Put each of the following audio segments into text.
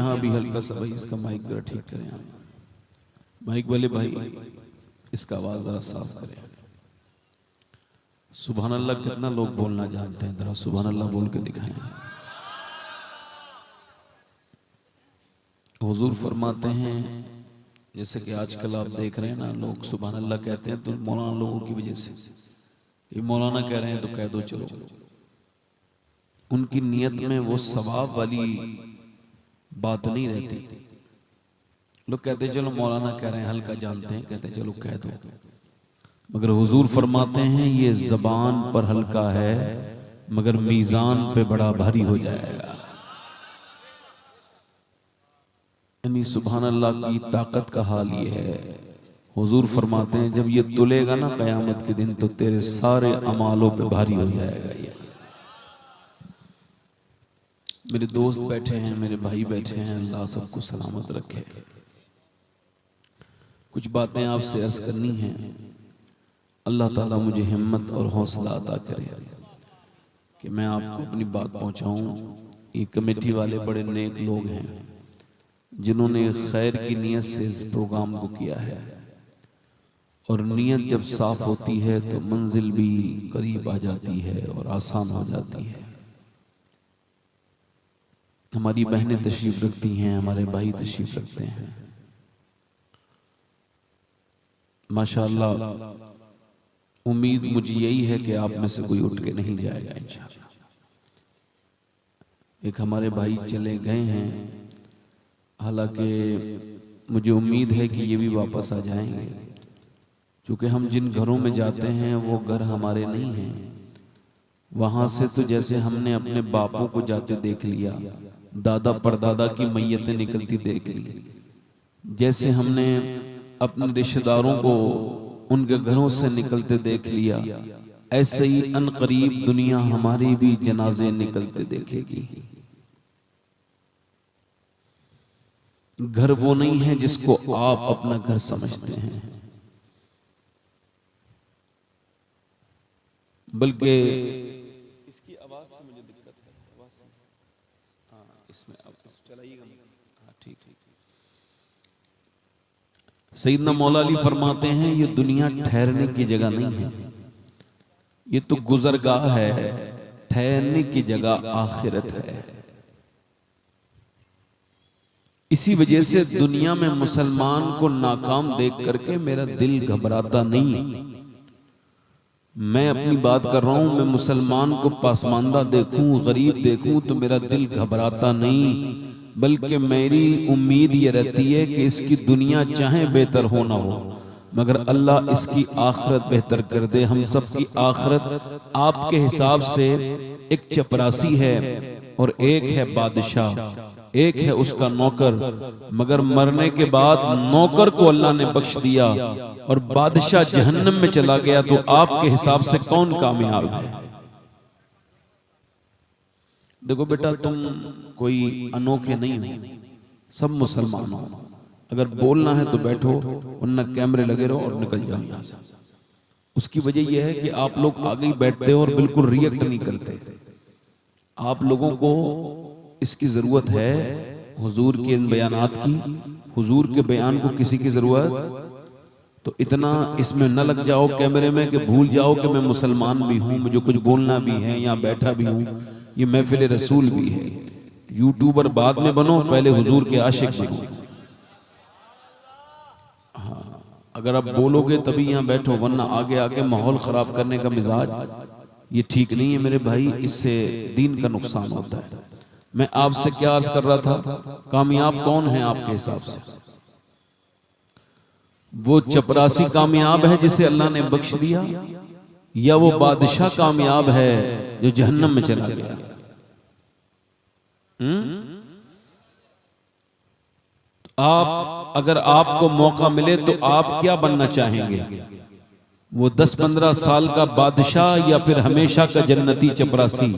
यहाँ भी हल्का सा भाई इसका माइक जरा ठीक करें आप। माइक वाले भाई इसका आवाज जरा साफ करें। सुभान अल्लाह कितना लोग बोलना जानते हैं, जरा सुभान अल्लाह बोल के दिखाएं। हुजूर फरमाते हैं, जैसे कि आजकल आप देख रहे हैं ना, लोग सुभान अल्लाह कहते हैं तो मौलाना लोगों की वजह से, ये मौलाना कह रहे हैं तो कह दो चलो। उनकी नियत में वो सवाब वाली बात नहीं रहती। लोग कहते चलो मौलाना कह रहे हैं, हल्का जानते हैं, कहते चलो कह दो। मगर हुजूर फरमाते हैं ये जबान पर हल्का है मगर मीजान पे बड़ा भारी हो जाएगा। यानी सुभान अल्लाह की ताकत का हाल ये है। हुजूर फरमाते हैं जब ये तुलेगा ना कयामत के दिन तो तेरे सारे अमालों पे भारी हो जाएगा। ये मेरे दोस्त बैठे हैं, मेरे भाई बैठे हैं, अल्लाह सबको सलामत रखे। कुछ बातें आपसे अर्ज करनी हैं, अल्लाह ताला मुझे हिम्मत और हौसला अता करे कि मैं आपको अपनी बात पहुंचाऊं। ये कमेटी वाले बड़े नेक लोग हैं जिन्होंने खैर की नीयत से इस प्रोग्राम को किया है, और नीयत जब साफ होती है तो मंजिल भी करीब आ जाती है और आसान हो जाती है। हमारी बहनें तशरीफ रखती हैं, हमारे भाई तशरीफ रखते हैं, माशाअल्लाह। उम्मीद मुझे यही है कि आप में से कोई उठ के नहीं जाएगा इंशाअल्लाह। एक हमारे भाई चले गए हैं, हालांकि मुझे उम्मीद है कि ये भी वापस आ जाएंगे, क्योंकि हम जिन घरों में जाते हैं वो घर हमारे नहीं हैं। वहां से तो जैसे हमने अपने बापों को जाते देख लिया, दादा परदादा की मैयतें निकलती देख ली, जैसे हमने अपने रिश्तेदारों को उनके घरों से निकलते देख लिया, ऐसे ही अनकरीब दुनिया हमारी भी जनाजे निकलते देखेगी। घर वो नहीं है जिसको आप अपना घर समझते हैं, बल्कि इसकी आवाज से मुझे दिक्कत है। हाँ, इसमें चलाइएगा। हाँ ठीक है। सैयदना मौला अली फरमाते हैं ये दुनिया ठहरने की जगह नहीं है, ये तो गुजरगाह है, ठहरने की जगह आखिरत है। इसी वजह से दुनिया में मुसलमान को नाकाम देख करके मेरा दिल घबराता नहीं। मैं अपनी बात कर रहा हूं, मैं मुसलमान को पासमानदा देखूं, गरीब देखूं तो मेरा दिल घबराता नहीं, बल्कि मेरी उम्मीद ये रहती है कि इसकी दुनिया चाहे बेहतर हो ना हो मगर अल्लाह इसकी आखिरत बेहतर कर दे। हम सब की आखिरत आपके हिसाब से एक चपरासी है और एक है बादशाह, एक है उसका नौकर, मगर मरने के बाद नौकर को अल्लाह ने बख्श दिया और बादशाह जहन्नम में चला गया, तो आपके हिसाब से कौन कामयाब है? देखो बेटा, तुम कोई अनोखे नहीं हो, सब मुसलमान हो। अगर बोलना है तो बैठो, वरना कैमरे लगे रहो और निकल जाओ यहाँ से। उसकी वजह यह है कि आप लोग आगे ही बैठते हो और बिल्कुल रिएक्ट नहीं करते। आप लोगों को इसकी जरूरत है, हुजूर के इन बयानात की, हुजूर के बयान को किसी की जरूरत तो इतना इसमें न लग जाओ कैमरे में कि भूल जाओ कि मैं मुसलमान भी हूँ, मुझे कुछ बोलना भी है, यहाँ बैठा भी हूँ, ये महफिल रसूल भी है। यूट्यूबर बाद में बनो, पहले हुजूर के आशिक बनो। हाँ, अगर आप बोलोगे तभी यहाँ बैठो, वरना आगे आके माहौल खराब करने का मिजाज ये ठीक नहीं है मेरे भाई, इससे दीन का नुकसान होता है। मैं आपसे क्या अर्ज कर रहा था, कामयाब कौन है आपके हिसाब से? वो चपरासी कामयाब है जिसे अल्लाह ने बख्श दिया, या वो बादशाह कामयाब है जो जहन्नम में चला गया? आप अगर आपको मौका मिले तो आप क्या बनना चाहेंगे? वो 10-15 साल का बादशाह या फिर हमेशा का जन्नती चपरासी?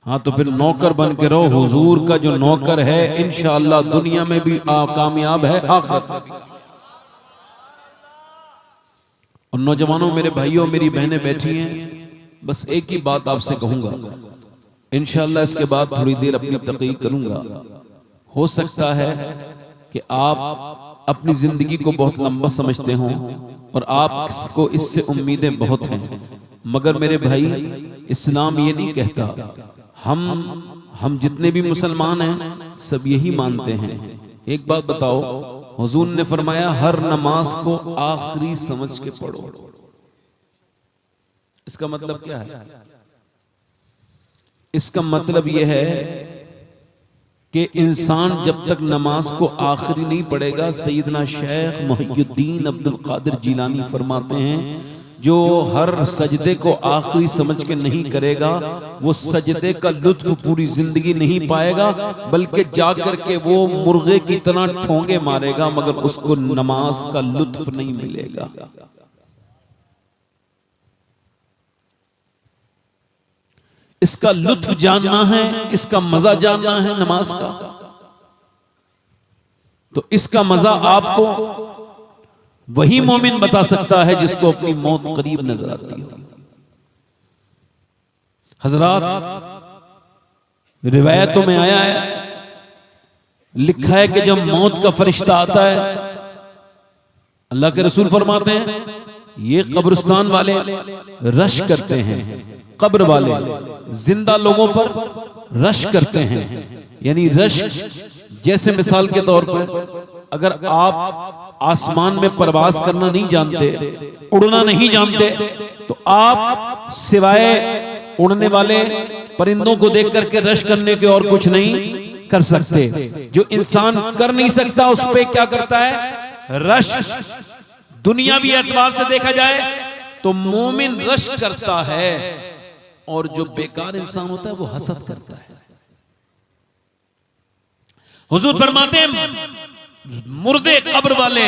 हाँ, तो फिर नौकर बन के रहो। हुजूर का जो नौकर है इंशाअल्लाह दुनिया में भी कामयाब है, आखिरत में भी। और नौजवानों, मेरे भाइयों, मेरी बहनें बैठी हैं, बस एक ही बात आपसे कहूंगा, इंशाअल्लाह इसके बाद थोड़ी देर अपनी तक़रीर करूंगा। हो सकता है कि आप अपनी जिंदगी को बहुत लंबा समझते हो और आपको इससे उम्मीदें बहुत हैं, मगर मेरे भाई इस्लाम ये नहीं कहता। हम जितने भी मुसलमान हैं सब यही मानते हैं। एक बात बताओ, हुजूर ने फरमाया हर नमाज को आखिरी समझ के पढ़ो। इसका मतलब क्या है? इसका मतलब यह है कि इंसान जब तक नमाज को आखिरी नहीं पढ़ेगा, सैयदना शेख मुहियुद्दीन अब्दुल कादिर जिलानी फरमाते हैं, जो हर सजदे को आखिरी समझ के नहीं करेगा वो सजदे का लुत्फ पूरी जिंदगी नहीं पाएगा, बल्कि जाकर के वो मुर्गे की तरह ठोंगे मारेगा, मगर उसको नमाज का लुत्फ नहीं मिलेगा। इसका लुत्फ जानना है, इसका मजा जानना है नमाज का, तो इसका मजा आपको वही मोमिन बता सकता है जिसको अपनी मौत करीब नजर आती हो। हजरात, रिवायतों में आया है, लिखा है कि जब मौत का फरिश्ता आता है, अल्लाह के रसूल फरमाते हैं ये कब्रिस्तान वाले रश करते हैं, कब्र वाले जिंदा लोगों पर रश करते हैं। यानी रश जैसे मिसाल के तौर पर अगर आप आसमान में परवाज करना नहीं जानते, उड़ना नहीं जानते, तो आप सिवाय उड़ने वाले परिंदों को देख करके रश करने के और कुछ नहीं कर सकते। जो इंसान कर नहीं सकता उस पे क्या करता है? रश। दुनियावी एतबार से देखा जाए तो मोमिन रश करता है और जो बेकार इंसान होता है वो हसद करता है। हुजूर फरमाते हैं मुर्दे कब्र वाले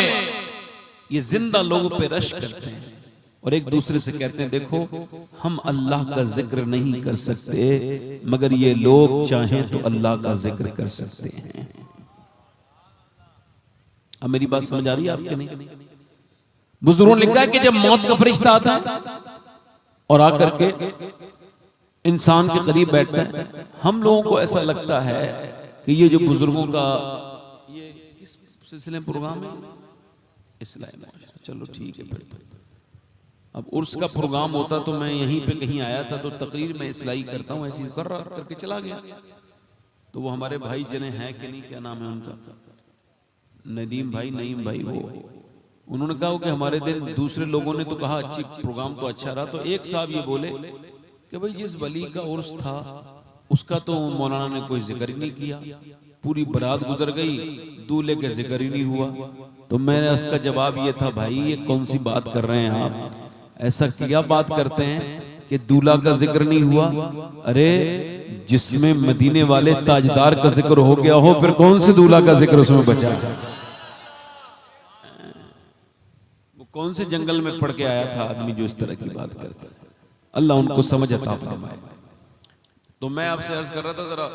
ये जिंदा लोगों पे रश करते हैं और एक दूसरे से कहते हैं देखो हम अल्लाह का जिक्र नहीं कर सकते, मगर ये लोग चाहें तो अल्लाह का जिक्र कर सकते हैं। अब मेरी बात समझ आ रही है आपके? नहीं? बुजुर्गों ने लिखा है कि जब मौत का फरिश्ता आता है और आकर के इंसान के करीब बैठता है, हम लोगों को ऐसा लगता है कि ये जो बुजुर्गों का ये किस सिलसिले प्रोग्राम है, इस्लाम, चलो ठीक है। अब उर्स का प्रोग्राम होता तो मैं यहीं पे कहीं आया था तो तकरीर में इस्लाई करता हूँ, ऐसी कर रहा करके चला गया। तो वो हमारे भाई जने हैं कि नहीं, क्या नाम है उनका, नदीम भाई, नईम भाई, वो उन्होंने कहा कि हमारे दिन दूसरे लोगों ने तो कहा अच्छी प्रोग्राम तो अच्छा रहा, तो एक साहब ये बोले कि भाई जिस वली का उर्स था उसका तो मौलाना ने कोई जिक्र ही नहीं किया, पूरी बारात गुजर गई, दूल्हे के जिक्र ही नहीं हुआ। तो मैंने उसका जवाब ये था, भाई ये कौन सी बात कर रहे हैं आप, ऐसा क्या बात करते हैं कि दूल्हा का जिक्र नहीं हुआ? अरे जिसमें मदीने वाले ताजदार का जिक्र हो गया हो, फिर कौन से दूल्हा का जिक्र उसमें बचा? वो कौन से जंगल में पढ़ के आया था आदमी जो इस तरह की बात करता है? अल्लाह उनको समझ अता फरमाए। तो मैं आपसे अर्ज कर रहा था, जरा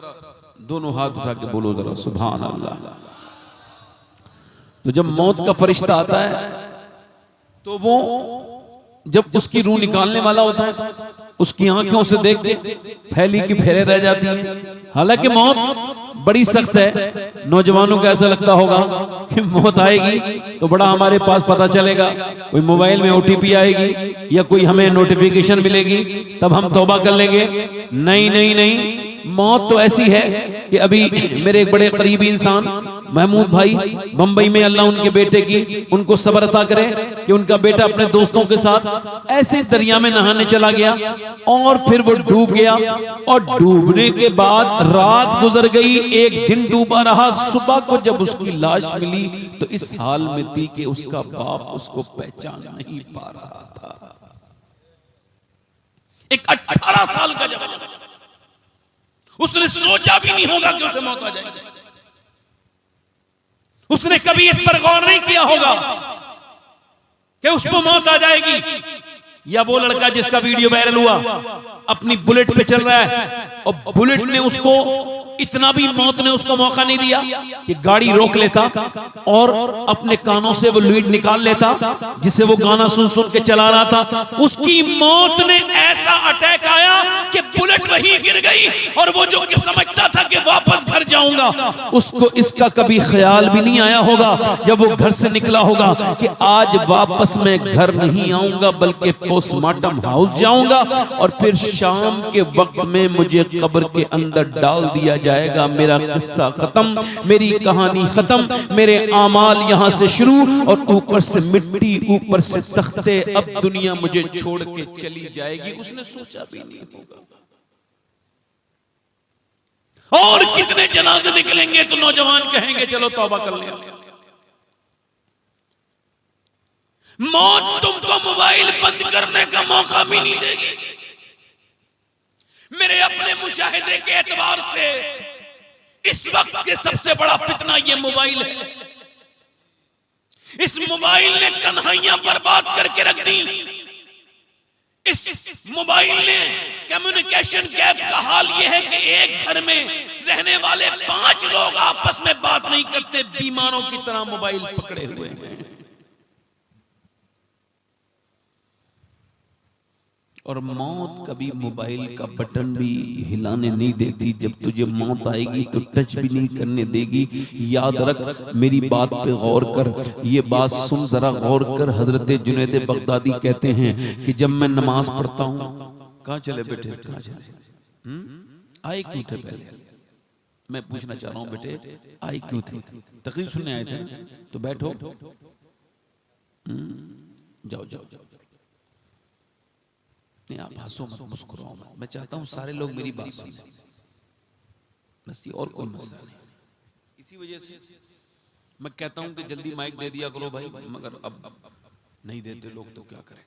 दोनों हाथ उठा के बोलो जरा सुभान अल्लाह। तो जब मौत का फरिश्ता आता है तो वो जब उसकी रूह निकालने वाला होता है, उसकी आंखों से देख के फैली की फैले रह जाती है। हालांकि मौत बड़ी सख्त है, नौजवानों को ऐसा लगता होगा कि मौत आएगी तो बड़ा हमारे पास पता चलेगा, कोई मोबाइल में ओटीपी आएगी या कोई हमें नोटिफिकेशन मिलेगी तब हम तौबा कर लेंगे। नहीं नहीं नहीं, मौत तो ऐसी है कि अभी मेरे एक बड़े करीबी इंसान महमूद भाई बंबई में, अल्लाह उनके बेटे की उनको सब्र अता करे कि उनका बेटा अपने दोस्तों के साथ ऐसे दरिया में नहाने चला गया और फिर वो डूब गया, और डूबने के बाद रात गुजर गई, एक दिन डूबा रहा, सुबह को जब उसकी लाश मिली तो इस हाल में थी कि उसका बाप उसको पहचान नहीं पा रहा था। एक 18 साल का जवान, उसने सोचा भी नहीं होगा कि उसे मौत आ जाएगी, उसने कभी इस पर गौर नहीं किया होगा कि उसको मौत आ जाएगी। या वो लड़का जिसका वीडियो वायरल हुआ अपनी बुलेट पे चल रहा है और बुलेट ने उसको इतना भी मौत ने उसको मौका नहीं दिया कि गाड़ी रोक लेता और अपने कानों से वो लीड निकाल लेता जिसे वो गाना सुन सुन के चला रहा था। उसकी मौत ने ऐसा अटैक आया कि बुलेट वहीं गिर गई और वो जो समझता था कि वापस घर जाऊंगा, उसको इसका कभी ख्याल भी नहीं आया होगा जब वो घर से निकला होगा कि आज वापस मैं घर नहीं आऊंगा बल्कि पोस्टमार्टम हाउस जाऊंगा और फिर शाम के वक्त में मुझे कब्र के अंदर डाल दिया जाएगा। मेरा किस्सा खत्म, मेरी कहानी खत्म, मेरे आमाल यहां से शुरू और ऊपर से मिट्टी, ऊपर से तख्ते, अब दुनिया मुझे छोड़ के चली जाएगी। उसने सोचा भी नहीं होगा। और कितने जनाजे निकलेंगे तो नौजवान कहेंगे चलो तौबा कर लिया। मौत तुमको मोबाइल बंद करने का मौका भी नहीं देगी। मेरे अपने मुशाहिदे के एतबार से इस वक्त के सबसे बड़ा फितना ये मोबाइल है। इस मोबाइल ने तन्हाइयां बर्बाद करके रख दी। इस मोबाइल ने कम्युनिकेशन गैप का हाल यह है कि एक घर में रहने वाले 5 लोग आपस में बात नहीं करते, बीमारों की तरह मोबाइल पकड़े हुए हैं। और मौत कभी मोबाइल का बटन भी हिलाने नहीं देती। जब तुझे मौत आएगी तो टच भी नहीं करने देगी। याद रख, मेरी बात पे गौर कर, ये बात सुन, जरा गौर कर। हजरत जुनैद बगदादी कहते हैं कि जब मैं नमाज पढ़ता हूं, कहां चले बेटे, कहां चले, आए क्यों थे पहले? मैं पूछना चाह रहा हूं बेटे, आए क्यों थे? तकरीर सुनने आए थे ना, तो बैठो, जाओ जाओ जाओ। नहीं, आप हंसो मत, मुस्कुराओ मत। मैं चाहता हूं सारे लोग मेरी बात सुने, बस ये और कोई मसला नहीं। इसी वजह से मैं कहता हूं कि जल्दी माइक दे दिया करो भाई, मगर अब नहीं देते लोग तो क्या करें।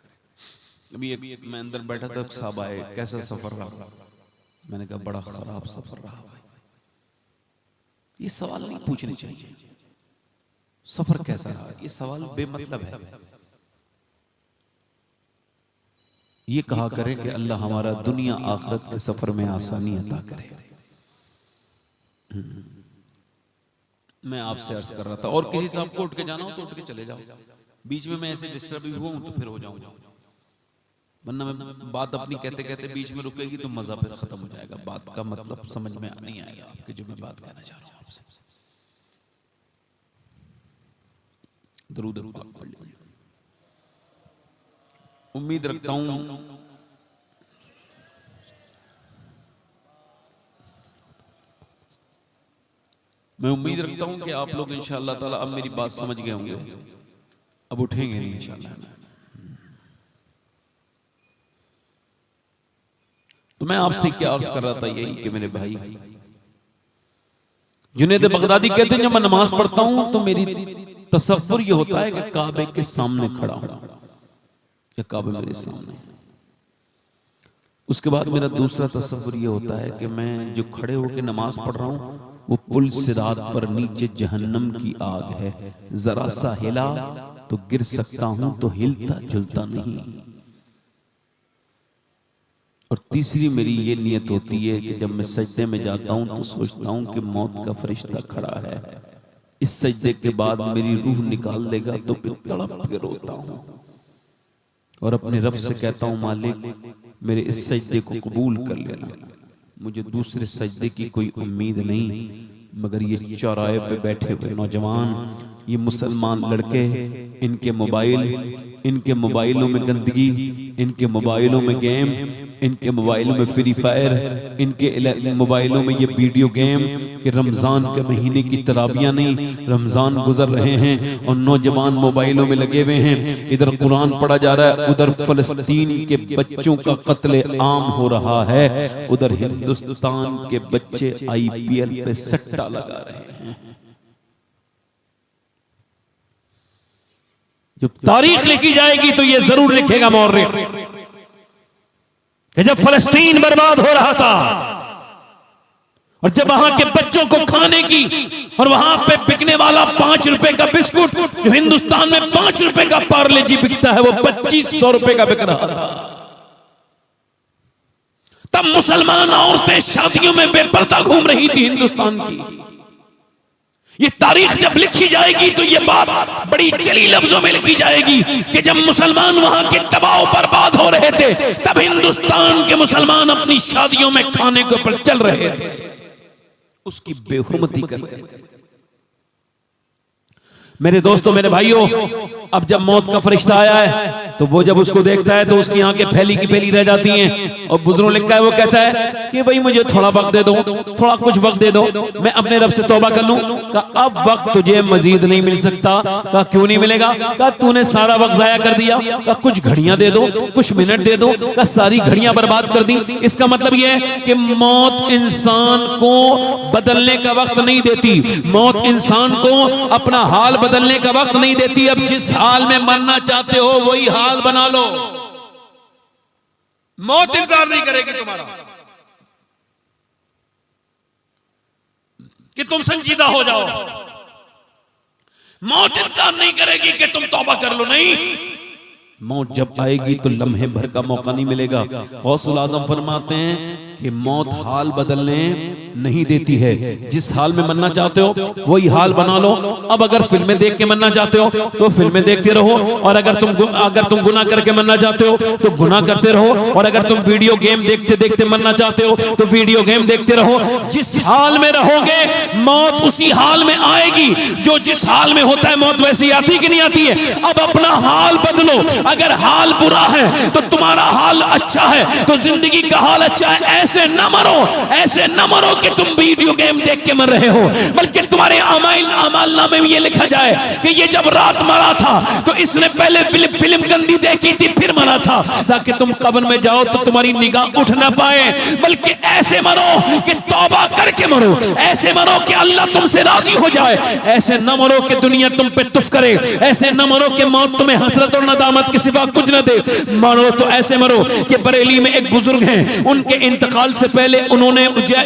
अभी एक मैं अंदर बैठा था, साहब आए, कैसा सफर रहा? मैंने कहा बड़ा खराब सफर रहा भाई। ये सवाल नहीं पूछने चाहिए, सफर कैसा रहा, ये सवाल बेमतलब है। ये कहा करें कि अल्लाह हमारा दुनिया आखिरत के सफर में आसानी अता करे। मैं आपसे अर्ज कर रहा था, और किसी साहब को उठ के जाना हो तो उठ के चले जाओ, बीच में मैं ऐसे डिस्टर्ब हुआ हूं तो फिर हो जाऊंगा, वरना मैं बात अपनी कहते कहते बीच में रुकेगी तो मजा फिर खत्म हो जाएगा, बात का मतलब समझ में नहीं आएगा आपके जो मैं बात कहना चाह रहा हूं आपसे। दरूद पाक पढ़ लीजिए। उम्मीद रखता हूं मैं उम्मीद रखता हूं कि आप लोग इंशाअल्लाह ताला अब मेरी बात समझ गए होंगे, अब उठेंगे नहीं इंशाअल्लाह। तो मैं आपसे क्या अर्ज कर रहा था, यही कि मेरे भाई जुनैद बगदादी कहते हैं जब मैं नमाज पढ़ता हूं तो मेरी तसव्वुर ये होता है कि काबे के सामने खड़ा हूं, या काबे मेरे सामने। उसके बाद मेरा दूसरा तसव्वुर ये होता है कि मैं जो खड़े होकर नमाज पढ़ रहा हूं वो पुल सिरात पर नीचे जहन्नम की आग है, जरा सा हिला तो गिर सकता हूं, तो हिलता झुलता नहीं। और तीसरी मेरी ये नियत होती है कि जब मैं सजदे में जाता हूं तो सोचता हूं कि मौत का फरिश्ता खड़ा है, इस सजदे के बाद मेरी रूह निकाल लेगा तो फिर तड़प के रोता हूं और अपने रब से कहता हूं मालिक मेरे इस सजदे को कबूल कर लेना, मुझे दूसरे सजदे की कोई उम्मीद नहीं। मगर ये चौराहे पे बैठे हुए नौजवान, ये मुसलमान लड़के, इनके मोबाइलों में गंदगी, इनके मोबाइलों में गेम, इनके मोबाइलों में फ्री फायर, इनके मोबाइलों में ये वीडियो गेम कि रमजान के महीने की तराबियां नहीं, रमजान गुजर रहे हैं और नौजवान मोबाइलों में लगे हुए हैं। इधर कुरान पढ़ा जा रहा है, उधर फलस्तीन के बच्चों का कत्ले आम हो रहा है, उधर हिंदुस्तान के बच्चे IPL पे सट्टा लगा रहे हैं। जब तारीख लिखी जाएगी तो ये जरूर लिखेगा मौर्य कि जब फलस्तीन बर्बाद हो रहा था और जब वहां के बच्चों को खाने की और वहां पे बिकने वाला 5 रुपए का बिस्कुट जो हिंदुस्तान में 5 रुपए का पार्ले जी बिकता है वो 2500 रुपए का बिक रहा था। तब मुसलमान औरतें शादियों में बेपर्दा घूम रही थी हिंदुस्तान की। ये तारीख जब लिखी जाएगी तो ये बात बड़ी जली लफ्जों में लिखी जाएगी कि जब मुसलमान वहां के दबाव बर्बाद हो रहे थे, तब हिंदुस्तान के मुसलमान अपनी शादियों में खाने के ऊपर चल रहे थे, उसकी बेहुरमती कर रहे थे। मेरे दोस्तों, मेरे भाइयों, अब जब मौत का फरिश्ता आया है तो वो जब उसको देखता है तो उसकी आंखें फैली की फैली रह जाती हैं। और बुजुर्ग लिखा है, वो कहता है कि भाई मुझे थोड़ा वक्त दे दो, थोड़ा कुछ वक्त दे दो, मैं अपने रब से तौबा कर लूं। कहा अब वक्त तुझे मजीद नहीं मिल सकता। कहा क्यों नहीं मिलेगा? कहा तूने सारा वक्त जाया कर दिया। कहा कुछ घड़ियां दे दो, कुछ मिनट दे दो। कहा सारी घड़ियां बर्बाद कर दी। इसका मतलब यह है कि मौत इंसान को बदलने का वक्त नहीं देती, मौत इंसान को अपना हाल बदलने का वक्त नहीं देती। अब जिस हाल में मरना चाहते हो वही हाल बना लो, मौत इंतजार नहीं करेगी तुम्हारा कि तुम संजीदा हो जाओ, मौत इंतजार नहीं करेगी कि तुम तौबा कर लो। नहीं, मौत जब आएगी तो लम्हे भर का मौका नहीं मिलेगा। गौसुल आजम फरमाते हैं कि मौत हाल बदलने नहीं देती है। जिस हाल में मरना चाहते हो वही हाल बना लो। अब अगर फिल्में देख के मरना चाहते हो तो फिल्में देखते रहो, और अगर तुम गुनाह करके मरना चाहते हो तो गुनाह करते रहो, और अगर तुम वीडियो गेम देखते देखते मरना चाहते हो तो वीडियो गेम देखते रहो। जिस हाल में रहोगे मौत उसी हाल में आएगी। जो जिस हाल में होता है मौत वैसी आती कि नहीं आती है? अब अपना हाल बदलो। अगर हाल बुरा है तो तुम्हारा हाल अच्छा है तो जिंदगी का हाल अच्छा है। ऐसे न मरो, ऐसे न मरो कि तुम वीडियो गेम देख के मर रहे हो, बल्कि तुम्हारे अमालनामे में ये लिखा जाए कि ये जब रात मरा था तो इसने पहले फिल्म गंदी देखी थी फिर मरा था, ताकि तुम कब्र में जाओ तो तुम्हारी निगाह उठ ना पाए। बल्कि ऐसे मरो कि तौबा करके मरो, ऐसे मरो कि अल्लाह तुमसे राजी हो जाए। ऐसे न मरो कि दुनिया तुम पे तुफ करे, ऐसे न मरो कि मौत तुम्हें हसरत और नदामत के सिवा कुछ न दे। मरो तो ऐसे मरो कि बरेली में एक बुजुर्ग हैं, उनके इंतकाल से पहले उन्होंने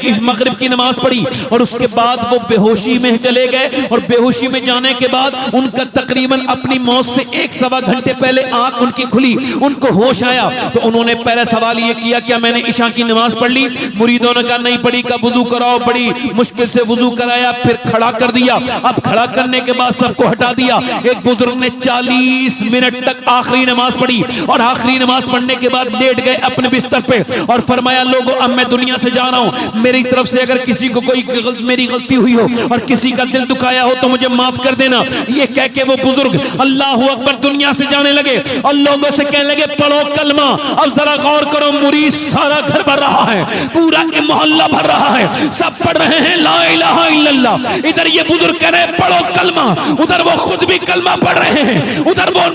इस मगरिब की नमाज पढ़ी और उसके बाद वो बेहोशी में चले गए, और बेहोशी में जाने के बाद उनका तकरीबन अपनी मौत से 1-1.25 घंटे पहले आंख उनकी खुली, उनको होश आया। तो उन्होंने पहला सवाल ये किया, क्या मैंने इशा की नमाज पढ़ ली? मुरीदों ने कहा नहीं पढ़ी। का वुजू कराओ। बड़ी मुश्किल से वुजू कराया, फिर खड़ा कर दिया। अब खड़ा करने के बाद सबको हटा दिया। एक बुजुर्ग ने 40 मिनट तक आखिरी नमाज पढ़ी, और आखिरी नमाज पढ़ने के बाद लेट गए अपने बिस्तर पे और फरमाया लोगों अब मैं दुनिया से जा रहा हूं, मेरी तरफ से अगर किसी को कोई मेरी गलती हुई हो और किसी का दिल दुखाया हो तो मुझे माफ कर देना। ये कह के वो बुजुर्ग अल्लाह अकबर दुनिया से जाने लगे और लोगों से कहने लगे पढ़ो कलमा। अब जरा गौर करो, मुरीद सारा घर भर रहा है, पूरा के मोहल्ला भर रहा है, सब पढ़ रहे हैं ला इलाहा इल्लल्लाह। इधर ये बुजुर्ग कह रहे हैं पढ़ो कलमा, उधर वो खुद भी कलमा पढ़ रहे हैं, उधर वो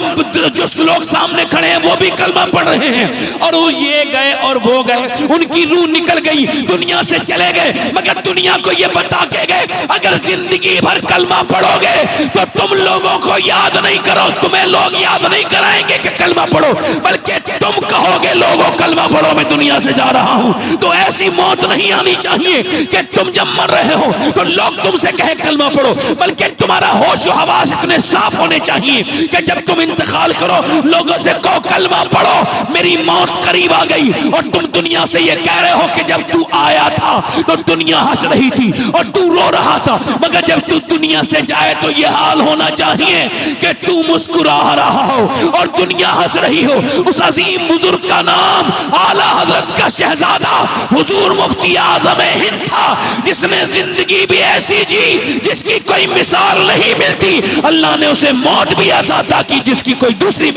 जो लोग सामने खड़े हैं वो भी कलमा पढ़ रहे हैं। और वो ये गए और वो गए, उनकी रूह निकल गई, दुनिया से चले गए, मगर दुनिया को ये बता के गए अगर जिंदगी भर कलमा पढ़ोगे तो तुम लोगों को याद नहीं करो, तुम्हें लोग याद नहीं कराएंगे कि कलमा पढ़ो, बल्कि तुम कहोगे लोगों कलमा पढ़ो मैं दुनिया से जा रहा हूं। तो ऐसी मौत नहीं आनी चाहिए कि तुम जब मर रहे हो तो लोग तुमसे कहे कलमा पढ़ो, बल्कि तुम्हारा होश हवास इतने साफ होने चाहिए कि जब तुम इंतकाल करो लोगों से कहो कलमा पढ़ो मेरी मौत करीब आ गई। और तुम दुनिया से ये कह रहे हो कि जब तू आया था तो दुनिया हंस रही थी और तू रो रहा था, मगर जब तू दुनिया से जाए तो ये हाल होना चाहिए कि तू मुस्कुरा रहा हो और दुनिया हंस रही हो। उस अजीम बुजुर्ग का नाम आला हजरत का शहजादा हुजूर मुफ्ती आजम हिंद था, जिसने जिंदगी भी ऐसी जी जिसकी कोई मिसाल नहीं मिलती। अल्लाह ने उसे मौत भी ऐसा अता की जिसकी कोई दूसरी।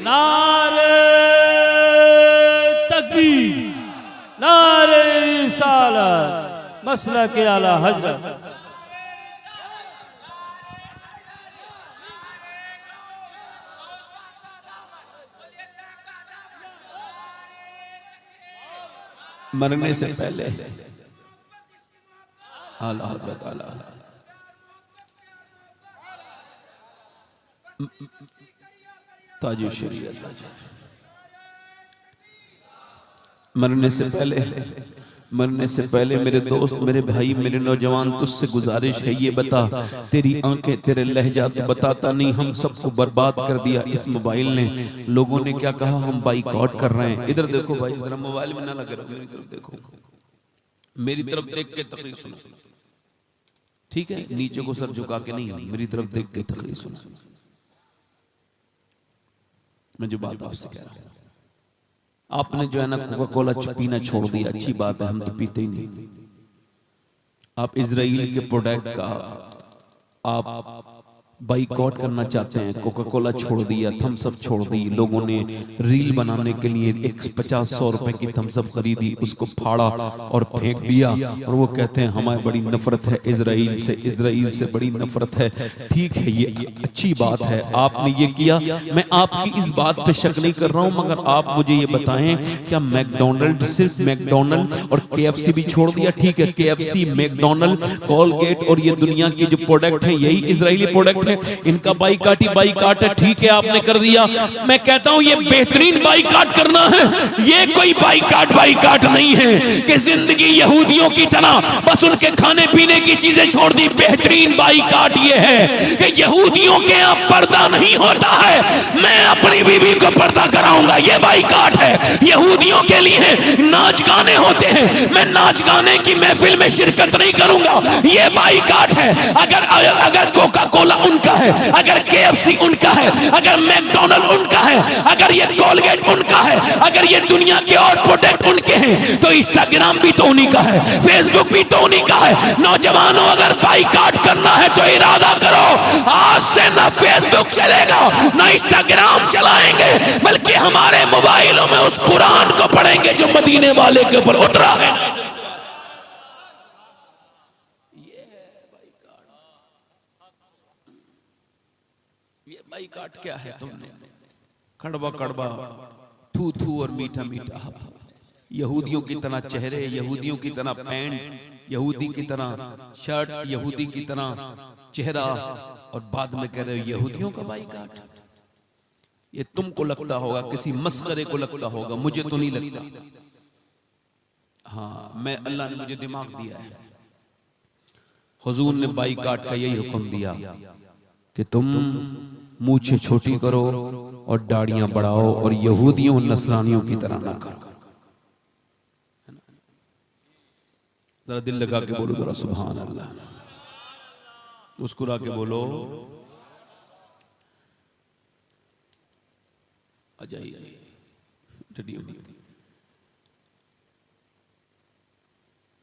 नारे तकबीर, नारे रिसालत, मसलक आला हजरत। मरने से पहले आला हज़रत आला ताजु शरीयत, मरने से पहले मरने से पहले मेरे दोस्त, मेरे भाई, मेरे नौजवान, तुझसे गुजारिश है ये बता, तेरी आंखें, तेरे लहजा तो बताता नहीं, हम सबको बर्बाद कर दिया इस मोबाइल ने। लोगों ने क्या कहा, हम बाइकआउट कर रहे हैं। इधर देखो भाई, जरा मोबाइल में ना लगे रहो, मेरी तरफ देखो, मेरी तरफ देख के तकरीर सुनो, ठीक है? नीचे को सर झुका के नहीं, मेरी तरफ देख के तकरीर सुनो। मैं जो बात आपसे कह रहा हूं, आपने जो है ना कोका कोला पीना छोड़ दिया, अच्छी बात है, हम तो पीते ही नहीं। आप इजराइल के प्रोडक्ट का आप बाइकआउट करना चाहते हैं, कोका कोला छोड़ दिया, थम्स अप छोड़ दी। लोगों ने रील बनाने के लिए 50-100 रुपए की थम्स अप खरीदी, उसको फाड़ा और फेंक दिया, और वो कहते हैं हमारी बड़ी नफरत है इजराइल से, इजराइल से बड़ी नफरत है। ठीक है, ये अच्छी बात है, आपने ये किया, मैं आपकी इस बात पे शक नहीं कर रहा हूं, मगर आप मुझे ये बताएं, क्या मैकडोनल्ड, सिर्फ मैकडोनल्ड और KFC भी छोड़ दिया? ठीक है, KFC, मैकडोनल्ड, कोलगेट और ये दुनिया के जो प्रोडक्ट हैं यही इजरायली प्रोडक्ट है, इनका बाइकाट है। ठीक है, आपने कर दिया। मैं कहता हूं ये बेहतरीन बाइकाट करना है, ये कोई बाइकाट नहीं है कि जिंदगी यहूदियों की तरह बस उनके खाने पीने की चीजें छोड़ दी। बेहतरीन बाइकाट ये है कि यहूदियों के यहां पर्दा नहीं होता है, मैं अपनी बीवी को पर्दा कराऊंगा, ये बाइकाट है। यहूदियों के लिए नाच गाने होते हैं, मैं नाच गाने की महफिल में शिरकत नहीं करूंगा, ये बाइकाट है। अगर कोका कोला उनका है, अगर KFC उनका है, अगर मैकडोनल्ड उनका है, अगर ये कोलगेट उनका है, अगर ये दुनिया के और प्रोडक्ट उनके हैं, तो इंस्टाग्राम भी तो उन्हीं का है, फेसबुक भी तो उन्हीं का है। नौजवानों, अगर बाइकाट करना है तो इरादा करो, आज से ना फेसबुक चलेगा, ना इंस्टाग्राम चलाएंगे, बल्कि हमारे मोबाइलों में उस कुरान को पढ़ेंगे जो मदीने वाले के ऊपर उतरा है। ये बाइकाट क्या है? तुमने कड़वा कड़वा, थू थू और मीठा मीठा, यहूदियों की तरह चेहरे, यहूदियों की तरह पैंट, यहूदी की तरह शर्ट, यहूदी की तरह चेहरा, और बाद में कह रहे हो यहूदियों का बाइकाट। ये तुमको लगता होगा, किसी मस्खरे को लगता होगा, मुझे तो नहीं लगता। हाँ, मैं, अल्लाह ने मुझे दिमाग दिया है। हुजूर ने बाइकाट का यही हुक्म दिया कि तुम मूछें छोटी करो और दाढ़ियां बढ़ाओ, और यहूदियों नस्रानियों की तरह ना करो। जरा दिल लगा के बोलो, जरा सुभान अल्लाह, मुस्कुरा के बोलो, आ जाइए,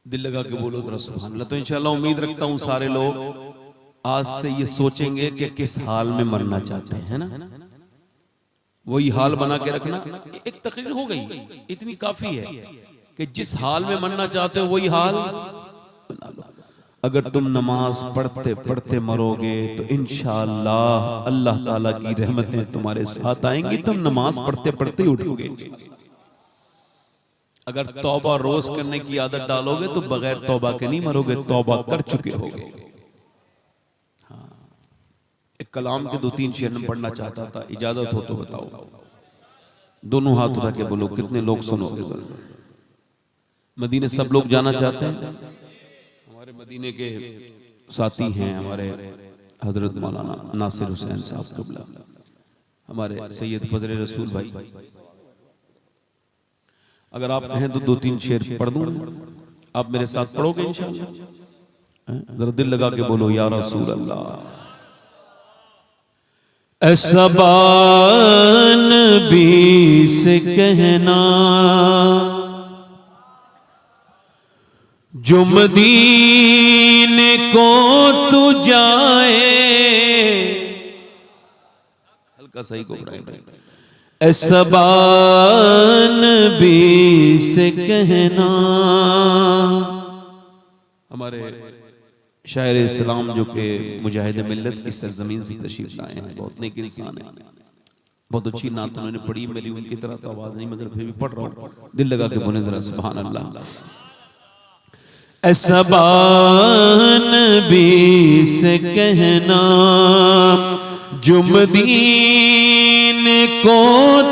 दिल लगा के बोलो जरा सुभान अल्लाह। तो इंशाल्लाह उम्मीद रखता हूं सारे लोग आज से ये सोचेंगे कि किस हाल में मरना चाहते हैं, ना? वही हाल बना के रखना। एक तकरीर हो गई, इतनी काफी है कि जिस हाल में मरना चाहते हो वही हाल बना लो। अगर तुम नमाज पढ़ते पढ़ते मरोगे तो इंशाअल्लाह अल्लाह ताला की रहमतें तुम्हारे साथ आएंगी, तुम नमाज पढ़ते पढ़ते उठोगे। अगर तौबा रोज करने की आदत डालोगे तो बगैर तौबा के नहीं मरोगे, तौबा कर चुके होगे। हाँ, एक कलाम के 2-3 शेर में पढ़ना चाहता था, इजाजत हो तो बताओ। दोनों हाथ उठा के बोलो, कितने लोग सुनोगे? मदीने सब लोग जाना चाहते हैं। हमारे मदीने के साथी हैं हमारे हजरत मौलाना नासिर हुसैन साहब क़िबला, हमारे सैयद फजल रसूल भाई। अगर आप कहें तो 2-3 शेर पढ़ दूं, आप मेरे साथ पढ़ोगे इंशाअल्लाह? जरा दिल लगा के बोलो, या रसूल अल्लाह। ऐसा नबी से कहना जो मदीने को तू जाए, हल्का सही को बढ़ाए, ऐसा नबी से कहना। हमारे शायर इस्लाम जो के मुजाहिद मिल्लत की सरजमीन से तशरीफ लाए हैं, बहुत नेक इंसान है, बहुत अच्छी नात उन्होंने पढ़ी। मेरी उनकी तरह तो आवाज नहीं, मगर फिर भी पढ़ रहा हूँ, दिल लगा के बोले जरा सुभान अल्लाह। ऐसा नबी से कहना जो मदीने को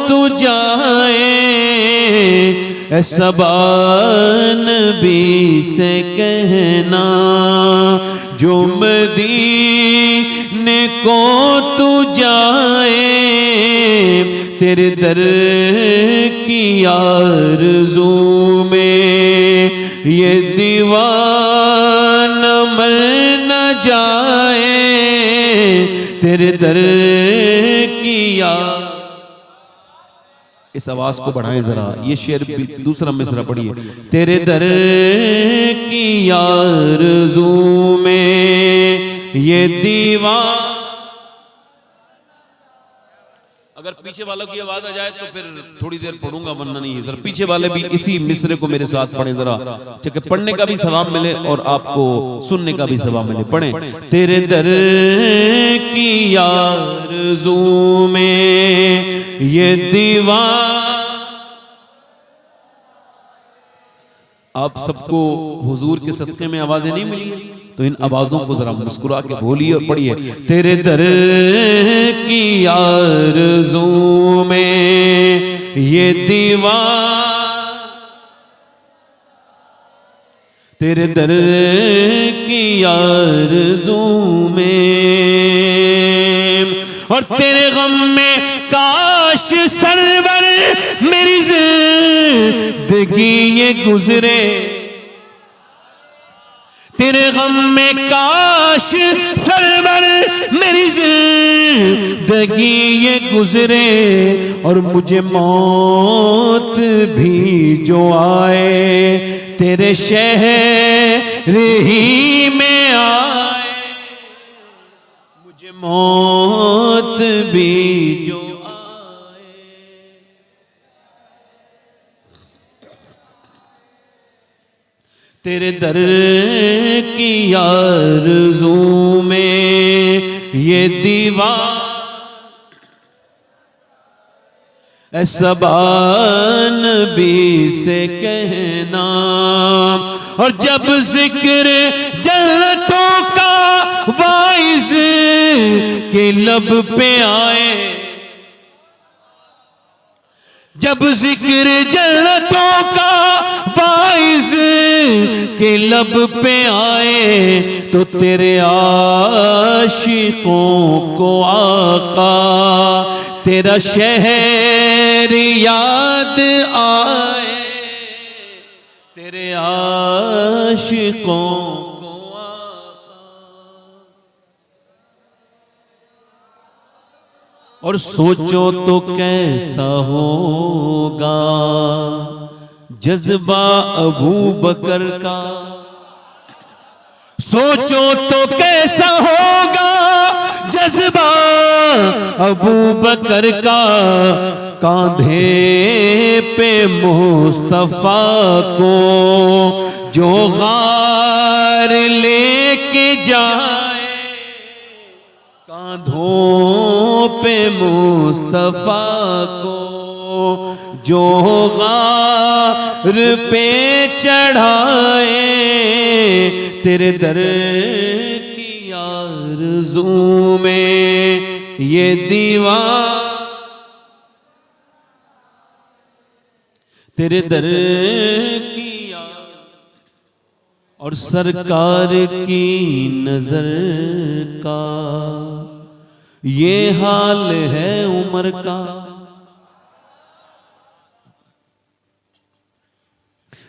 तू जाए, सबा नबी से कहना, जो मदीने को तू जाए, तेरे दर की आरज़ू में ये दीवाना मर न जाए, तेरे दर की याद। इस आवाज को बढ़ाएं जरा, ये शेर दूसरा मिसरा पढ़िए। तेरे दर की आरज़ू में ये दीवान। अगर पीछे वालों की आवाज आ जाए तो फिर थोड़ी देर पढ़ूंगा, वरना नहीं। जरा पीछे वाले भी इसी मिसरे को मेरे साथ पढ़ें जरा, ठीक है? पढ़ने का भी सवाब मिले और आपको सुनने का भी सवाब मिले। पढ़ें। तेरे दर की आरज़ू में ये दीवान। आप सबको हुजूर के सदक़े में आवाजें नहीं मिली, तो इन आवाजों को जरा मुस्कुरा के बोलिए और पढ़िए। तेरे दर की आरज़ू में ये दीवान, तेरे दर की आरज़ू में। और तेरे गम में काश सरवर मेरी जिंदगी ये गुजरे, तेरे गम में काश सरवर मेरी जिंदगी ये गुजरे, और मुझे मौत भी जो आए तेरे शहर ही में आए, मुझे मौत भी जो तेरे दर की आरज़ू में ये दीवार। सबा नबी से कहना, और जब जिक्र जन्नतों का वाइज के लब पे आए, जब जिक्र जन्नतों का वाइज के लब पे आए, तो तेरे आशिकों को आका तेरा शहर याद आए, तेरे आशिकों को आका। और सोचो तो कैसा होगा जज्बा अबू बकर का, सोचो तो कैसा होगा जज्बा अबू बकर का, कांधे पे मुस्तफा को जो गार लेके जाए, कांधों पे मुस्तफा को जो गार पे चढ़ाए, तेरे दर की आरज़ू में ये दीवार, तेरे दर की और सरकार की नजर का ये हाल है उमर का,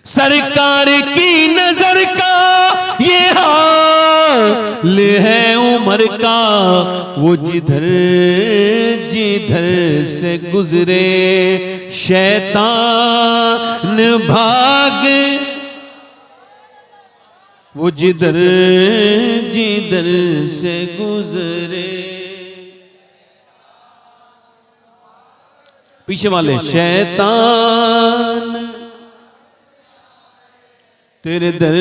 सरकार की नजर का ये हाल है उमर का, वो जिधर जिधर से गुजरे शैतान भाग, वो जिधर जिधर से गुजरे, पीछे वाले शैतान तेरे दर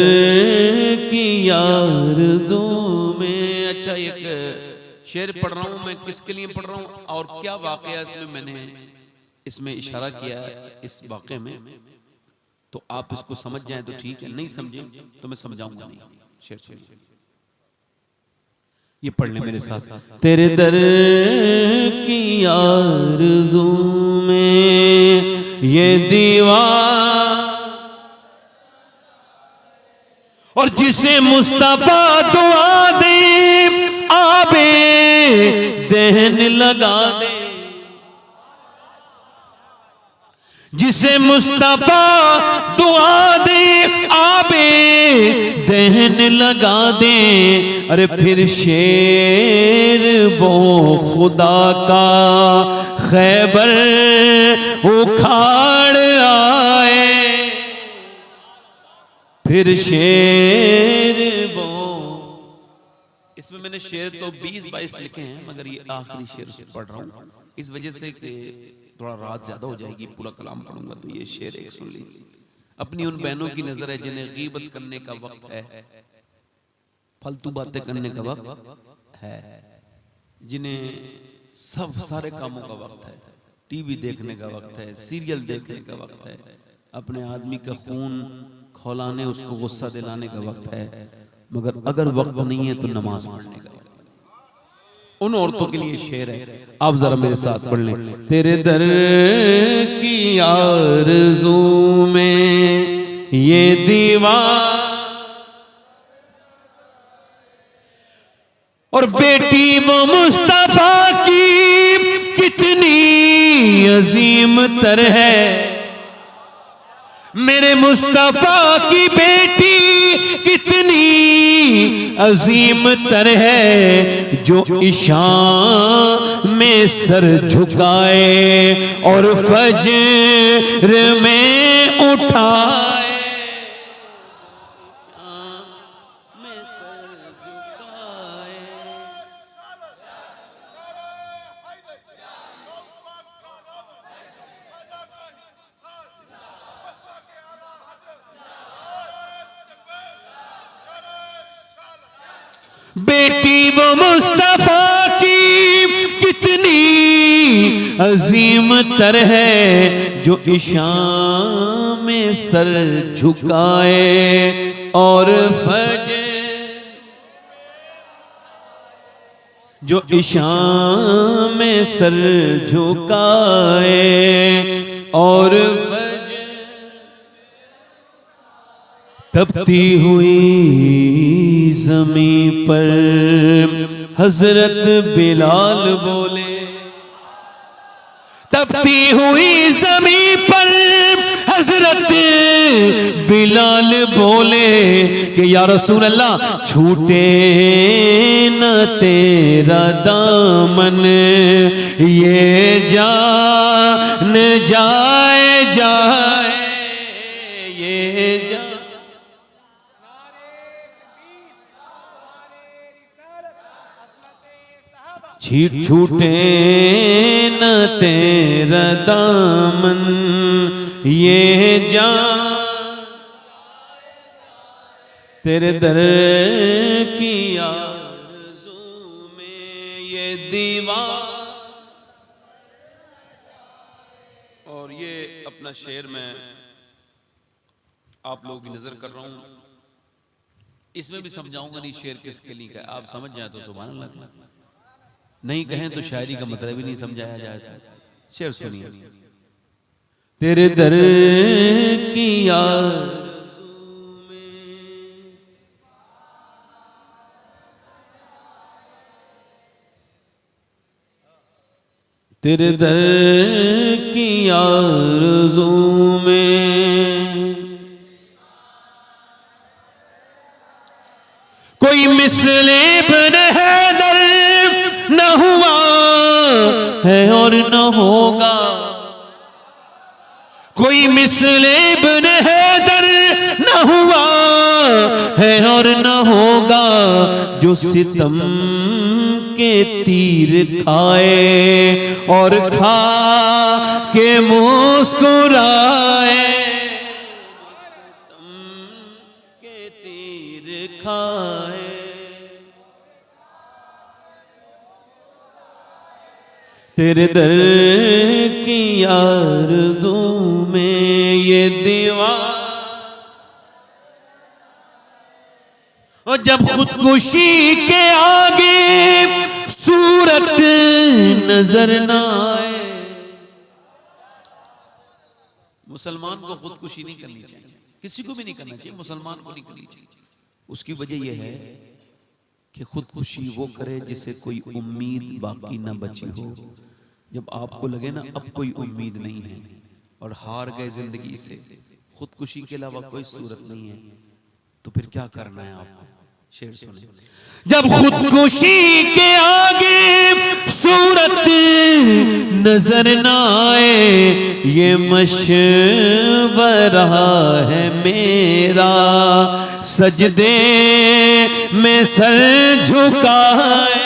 की आरज़ू में। अच्छा, एक शेर पढ़ रहा हूं मैं, किसके लिए पढ़ रहा हूं और क्या वाकया इसमें मैंने इसमें इशारा किया है इस वाकये में, तो आप इसको समझ जाएं तो ठीक है, नहीं समझें तो मैं समझाऊंगा नहीं। शेर सुनिए, ये पढ़ लें मेरे साथ। तेरे दर की आरज़ू में ये दीवार जिसे मुस्तफा दुआ दे आबे दहन लगा दे, जिसे मुस्तफा दुआ दे आबे दहन लगा दे। अरे फिर शेर वो खुदा का खैबर उखाड़ आए, फिर शेर वो। इसमें मैंने शेर तो 20-22 लिखे हैं, मगर ये आखिरी शेर पढ़ रहा हूं इस वजह से कि थोड़ा रात ज्यादा हो जाएगी, पूरा कलाम पढ़ूंगा तो ये शेर एक सुन लीजिए। अपनी उन बहनों की नजर है जिन्हें गीबत करने का वक्त है, फालतू बातें करने का वक्त है, जिन्हें सब सारे कामों का वक्त है, टीवी देखने का वक्त है, सीरियल देखने का वक्त है, अपने आदमी का खून खौलाने उसको गुस्सा दिलाने का वक्त है, मगर अगर वक्त नहीं है तो नमाज पढ़ने का वक्त। उन औरतों के लिए शेर है, आप जरा मेरे साथ पढ़ लें। तेरे दर की आरज़ू में ये दीवार और बेटी वो मुस्तफा की कितनी अजीम तर है, मेरे मुस्तफा की बेटी कितनी अजीम तर है, जो इशान में सर झुकाए और फज्र में उठाए, में सर झुकाए। बेटी वो मुस्तफा की कितनी अजीम तर है, जो इशान में सर झुकाए और फज्र, जो इशान में सर झुकाए और तपती हुई ज़मीं पर हजरत बिलाल बोले, तपती हुई ज़मीं पर हजरत बिलाल बोले कि या रसूल अल्लाह छूटे न तेरा दामन, ये जान जाए जाए, ये जान छूटे न तेरा दामन, ये जान तेरे दर की आरज़ू में ये दीवार। और ये अपना शेर मैं आप लोगों की नजर कर रहा हूं, इसमें भी समझाऊंगा नहीं शेर किसके लिए का, आप समझ जाए तो सुभान अल्लाह, नहीं कहें तो शायरी का मतलब ही नहीं समझाया जाए तो। शेर सुनिए। तेरे दर की आरज़ू में तेरे दर की आरज़ू में कोई मिसले इब्न हैदर न हुआ है और न होगा, कोई मिसले इब्न हैदर न हुआ है और न होगा, जो सितम के तीर खाए और खा के मुस्कुराए, के तीर खाए। तेरे दर की आरज़ू में ये दीवार, और जब खुदकुशी के आगे सूरत नजर न आए। मुसलमान को खुदकुशी नहीं करनी चाहिए, किसी को भी नहीं करना चाहिए, मुसलमान को नहीं करनी चाहिए। उसकी वजह यह है कि खुदकुशी वो करे जिसे कोई उम्मीद बाकी ना बची हो। जब आपको लगे ना अब कोई उम्मीद नहीं है और हार गए जिंदगी से, खुदकुशी के अलावा कोई सूरत नहीं है, तो फिर क्या करना है आपको? शेर सुने। जब खुदकुशी के आगे सूरत नजर ना आए, ये मशवरा है मेरा, सजदे में सर झुकाए।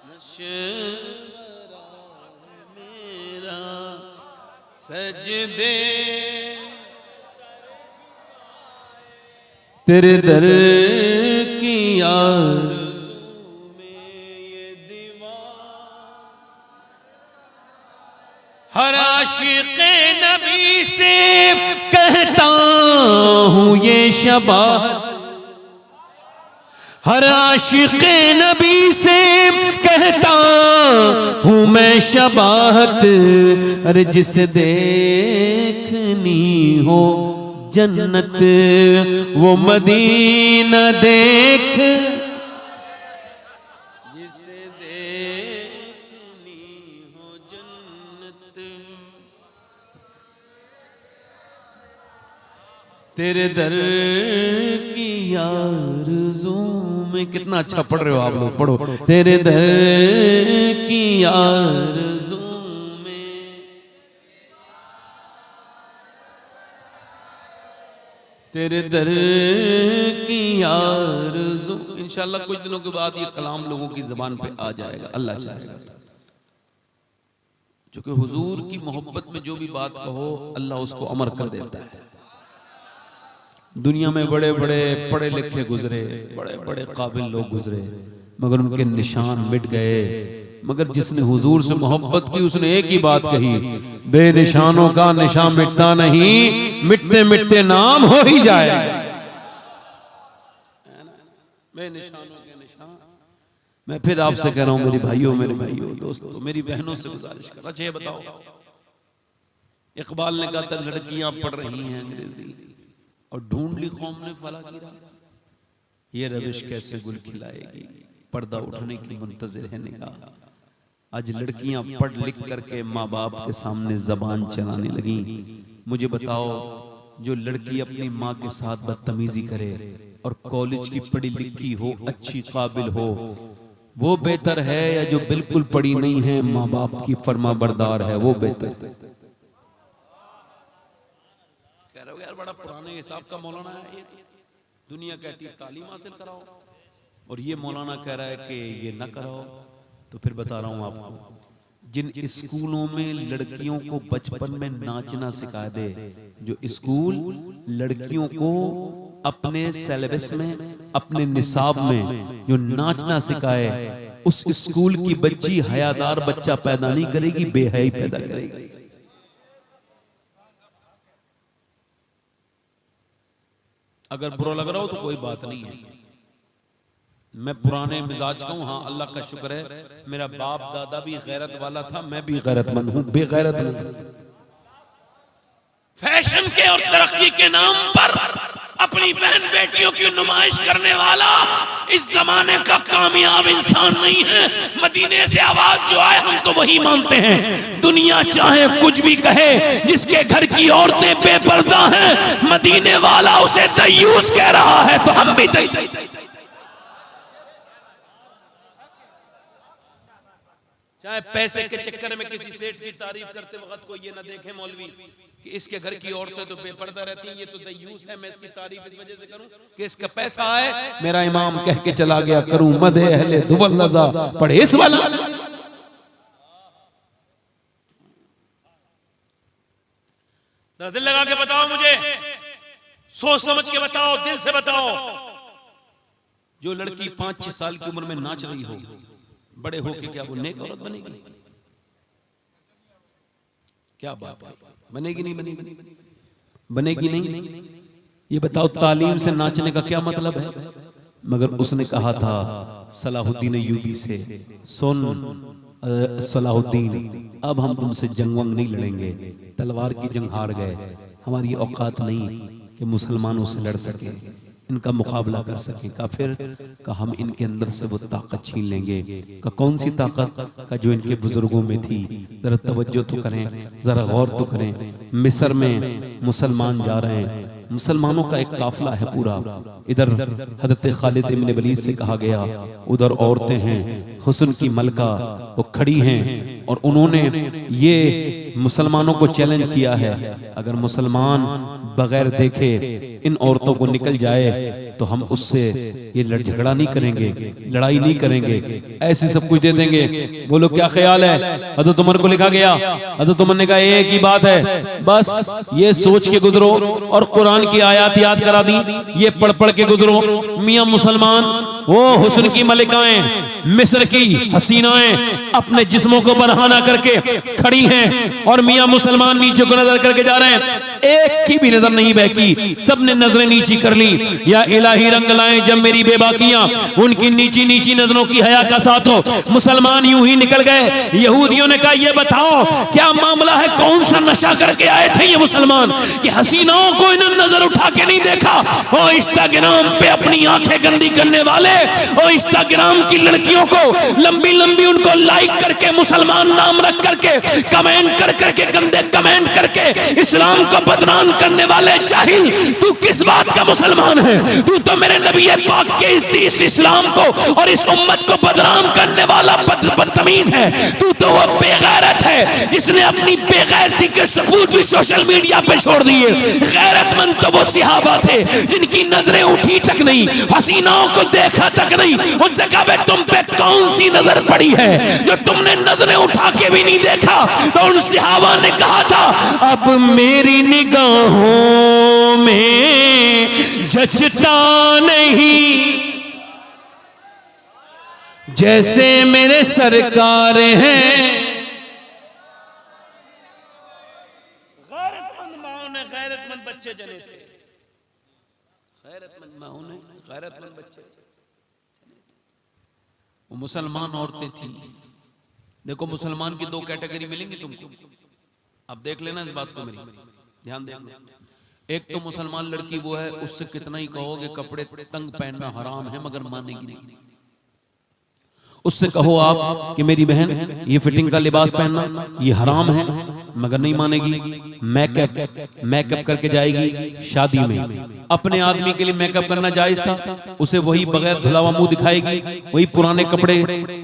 मशवरा मेरा, सजदे तेरे दर की आरज़ू में ये दीवार। हर आशिक़ नबी से कहता हूँ ये शबाहत, हर आशिक़ नबी से कहता हूँ मैं शबाहत। अरे जिसे देखनी हो जन्नत, वो मदीना देख, जिसे देखनी हो जन्नत। तेरे दर की आरज़ू में, कितना अच्छा पढ़ रहे हो आप लोग, पढ़ो। तेरे दर की आरज़ू तेरे दर की आरज़ू। इंशाअल्लाह कुछ दिनों के बाद ये कलाम लोगों की ज़बान पे आ जाएगा, अल्लाह चाहेगा। क्योंकि हुजूर की मोहब्बत में जो भी बात कहो अल्लाह उसको अमर कर देता है। दुनिया में बड़े बड़े पढ़े लिखे गुजरे, बड़े बड़े काबिल लोग गुजरे, मगर उनके निशान मिट गए। मगर जिसने हुजूर से मोहब्बत की उसने एक ही बात कही, बेनिशानों का निशान मिटता नहीं, मिटते मिटते नाम हो ही जाएगा। बेनिशानों के निशान। मैं फिर आपसे कह रहा हूं मेरे भाइयों, मेरे भाइयों, दोस्तों, मेरी बहनों से गुजारिश कर। अच्छा ये बताओ, इकबाल ने कहा था लड़कियां पढ़ रही हैं अंग्रेजी और ढूंढ ली कौम ने फला गिरा, ये रविश कैसे गुल खिलाएगी, पर्दा उठने की मुंतज़िर है निगाह। आज लड़कियां पढ़ लिख करके माँ बाप के सामने जबान चलाने लगी। मुझे बताओ, जो लड़की अपनी माँ के साथ बदतमीजी करे और कॉलेज की पढ़ी लिखी हो, अच्छी काबिल हो, वो बेहतर है या जो बिल्कुल पढ़ी नहीं है, माँ बाप की फर्मा बरदार है, वो बेहतर? कह रहे हो यार बड़ा पुराने हिसाब का मौलाना है ये। दुनिया कहती है तालीम हासिल कराओ और ये मौलाना कह रहा है कि ये ना कराओ। तो फिर बता रहा हूं आपको, जिन स्कूलों में लड़कियों को बचपन में नाचना सिखा दे, जो स्कूल लड़कियों को अपने सिलेबस में, अपने निसाब में जो नाचना सिखाए, उस स्कूल की बच्ची हयादार बच्चा पैदा नहीं करेगी, बेहयाई पैदा करेगी। अगर बुरा लग रहा हो तो कोई बात नहीं है, मैं पुराने मिजाज का हूं। हाँ अल्लाह का शुक्र है, मेरा बाप दादा भी गैरत वाला था, मैं भी गैरतमंद हूं, बेगैरत नहीं। फैशन के और तरक्की के नाम पर अपनी बहन बेटियों की नुमाइश करने वाला इस जमाने का कामयाब इंसान नहीं है। मदीने से आवाज जो आए हम तो वही मानते हैं। दुनिया चाहे कुछ भी कहे, जिसके घर की औरतें बेपर्दा हैं, मदीने वाला उसे दयूस कह रहा है, तो हम भी चाहे पैसे के चक्कर में किसी सेठ की तारीफ करते वक्त कोई ये ना देखे मौलवी कि इसके घर की औरतें तो बेपर्दा रहती हैं, ये तो दयूस है, मैं इसकी तारीफ इस वजह से करूं कि इसका पैसा है। मेरा इमाम कह के चला गया, करूं मदे अहले दुवल नज़ा, पढ़े इस वाला। दिल लगा के बताओ मुझे, सोच समझ के बताओ, दिल से बताओ। जो लड़की 5-6 साल की उम्र में नाच रही हो, बड़े होके क्या वो नेक औरत बनेगी? क्या बात है, बनेगी नहीं? बनेगी नहीं। ये बताओ तालीम से नाचने का क्या मतलब है? मगर उसने कहा था सलाहुद्दीन अय्यूबी से, सुन सलाहुद्दीन, अब हम तुमसे जंग वंग नहीं लड़ेंगे, तलवार की जंग हार गए, हमारी औकात नहीं कि मुसलमानों से लड़ सके। इनका मुकाबला कर सकें। का फिर का हम इनके अंदर से वो ताकत छीन लेंगे। का कौन सी ताकत? का जो इनके बुजुर्गों में थी। जरा तवज्जो तो करें, जरा गौर तो करें। मिस्र में मुसलमान जा रहे हैं, मुसलमानों का एक काफिला है पूरा। इधर हजरत खालिद इब्न वलीद से कहा गया, उधर औरतें हैं हुस्न की मलका, वो खड़ी हैं और उन्होंने ये मुसलमानों को चैलेंज किया है, अगर मुसलमान बगैर देखे इन औरतों को निकल जाए तो हम उससे ये झगड़ा नहीं करेंगे, लड़ाई नहीं करेंगे, ऐसे सब कुछ दे देंगे। बोलो क्या ख्याल है? हजरत उमर को लिखा गया, हजरत उमर ने कहा एक ही बात है, बस ये सोच के गुजरो और कुरान की आयत याद करा दी, ये पढ़ पढ़ के गुजरो। मियां मुसलमान वो हुस्न की मलिकाएं, मिस्र की हसीनाएं अपने जिस्मों को बरहाना करके खड़ी हैं और मियां मुसलमान नीचे को नजर करके जा रहे हैं, एक की भी नजर नहीं बहकी, सबने नजरें नीची कर ली। या इलाही रंग लाए जब मेरी बेबाकियां, उनकी नीची नीची नजरों की हया का साथ हो। मुसलमान यूं ही निकल गए। यहूदियों ने कहा ये बताओ क्या मामला है, कौन सा नशा करके आए थे ये मुसलमान कि हसीनाओं को इन्होंने नजर उठा के नहीं देखा। और इंस्टाग्राम पे अपनी आंखें गंदी करने वाले और इंस्टाग्राम की लड़कियों को लंबी लंबी उनको लाइक करके मुसलमान नाम रख करके कमेंट कर करके गंदे कमेंट करके इस्लाम को बदनाम करने वाले जाहिल, तू किस बात का मुसलमान है? तू तो मेरे नबी पाक के इस इस्लाम को और इस उम्मत को बदनाम करने वाला बदतमीज है। तू तो वो बेगैरत है जिसने अपनी बेगैरती के सबूत भी सोशल मीडिया पे छोड़ दिए। गैरतमंद तो वो सहाबा थे जिनकी नजरें उठी तक नहीं, हसीनाओं को देखा तक नहीं। उनसे कहा तुम पे कौन सी नजर पड़ी है जो तुमने नजरें उठा के भी नहीं देखा? तो उन सहाबा ने कहा था अब मेरी निगाहों में जचता नहीं जैसे मेरे सरकार हैं। गैरतमंद माओ ने गैरतमंद बच्चे जने थे, गैरतमंद माओ ने गैरतमंद बच्चे। वो मुसलमान औरतें थी। देखो मुसलमान की दो कैटेगरी मिलेंगी तुमको, अब देख लेना इस बात को, मेरी ध्यान देना। एक तो मुसलमान लड़की वो है, उससे कितना ही कहोगे कपड़े तंग पहनना हराम है मगर मानेगी नहीं। उससे कहो आप कि मेरी बहन ये फिटिंग का लिबास पहनना ये हराम है मगर नहीं मानेगी। मेकअप करके जाएगी शादी में, अपने आदमी के लिए मेकअप करना जायज था, उसे वही बगैर धुला हुआ मुंह दिखाएगी, वही पुराने कपड़े,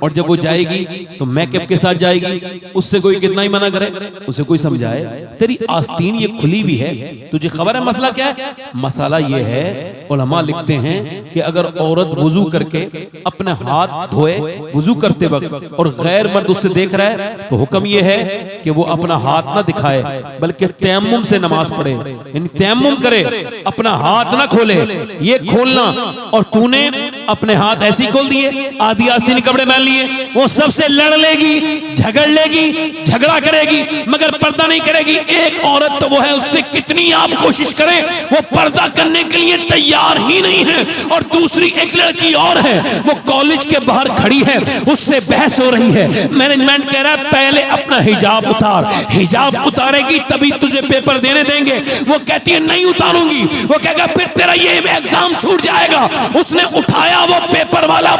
और जब वो जाएगी तो मेकअप के साथ जाएगी। उससे कोई कितना ही मना करे, उसे कोई समझाए तेरी आस्तीन ये खुली भी है, तुझे खबर है मसला क्या है? मसला ये है, उलमा लिखते हैं कि अगर औरत वुजू करके अपने हाथ धोए वुजू करते वक्त और गैर मर्द उससे देख रहा है तो हुक्म यह है कि वो अपना हाथ ना दिखाए बल्कि तयम्मुम से नमाज पढ़े, यानी तयम्मुम करे, अपना हाथ ना खोले, ये खोलना। और तूने अपने हाथ ऐसे ही खोल दिए, आदि आस्तीन कपड़े पहन लिए, वो सबसे लड़ लेगी, झगड़ लेगी, झगड़ा करेगी मगर पर्दा नहीं करेगी। एक औरत तो वो है, उससे कितनी आप कोशिश करें वो पर्दा करने के लिए तैयार ही नहीं है। और दूसरी एक लड़की और है, वो कॉलेज के बाहर खड़ी है, उससे बहस हो रही है। मैनेजमेंट कह रहा है पहले अपना हिजाब उतार, हिजाब उतारेगी तभी तुझे पेपर देने देंगे। वो कहती है नहीं उतारूंगी, वो कहेगा फिर तेरा ये एग्जाम छूट जाएगा। उसने उठाया वो पेपर वाला,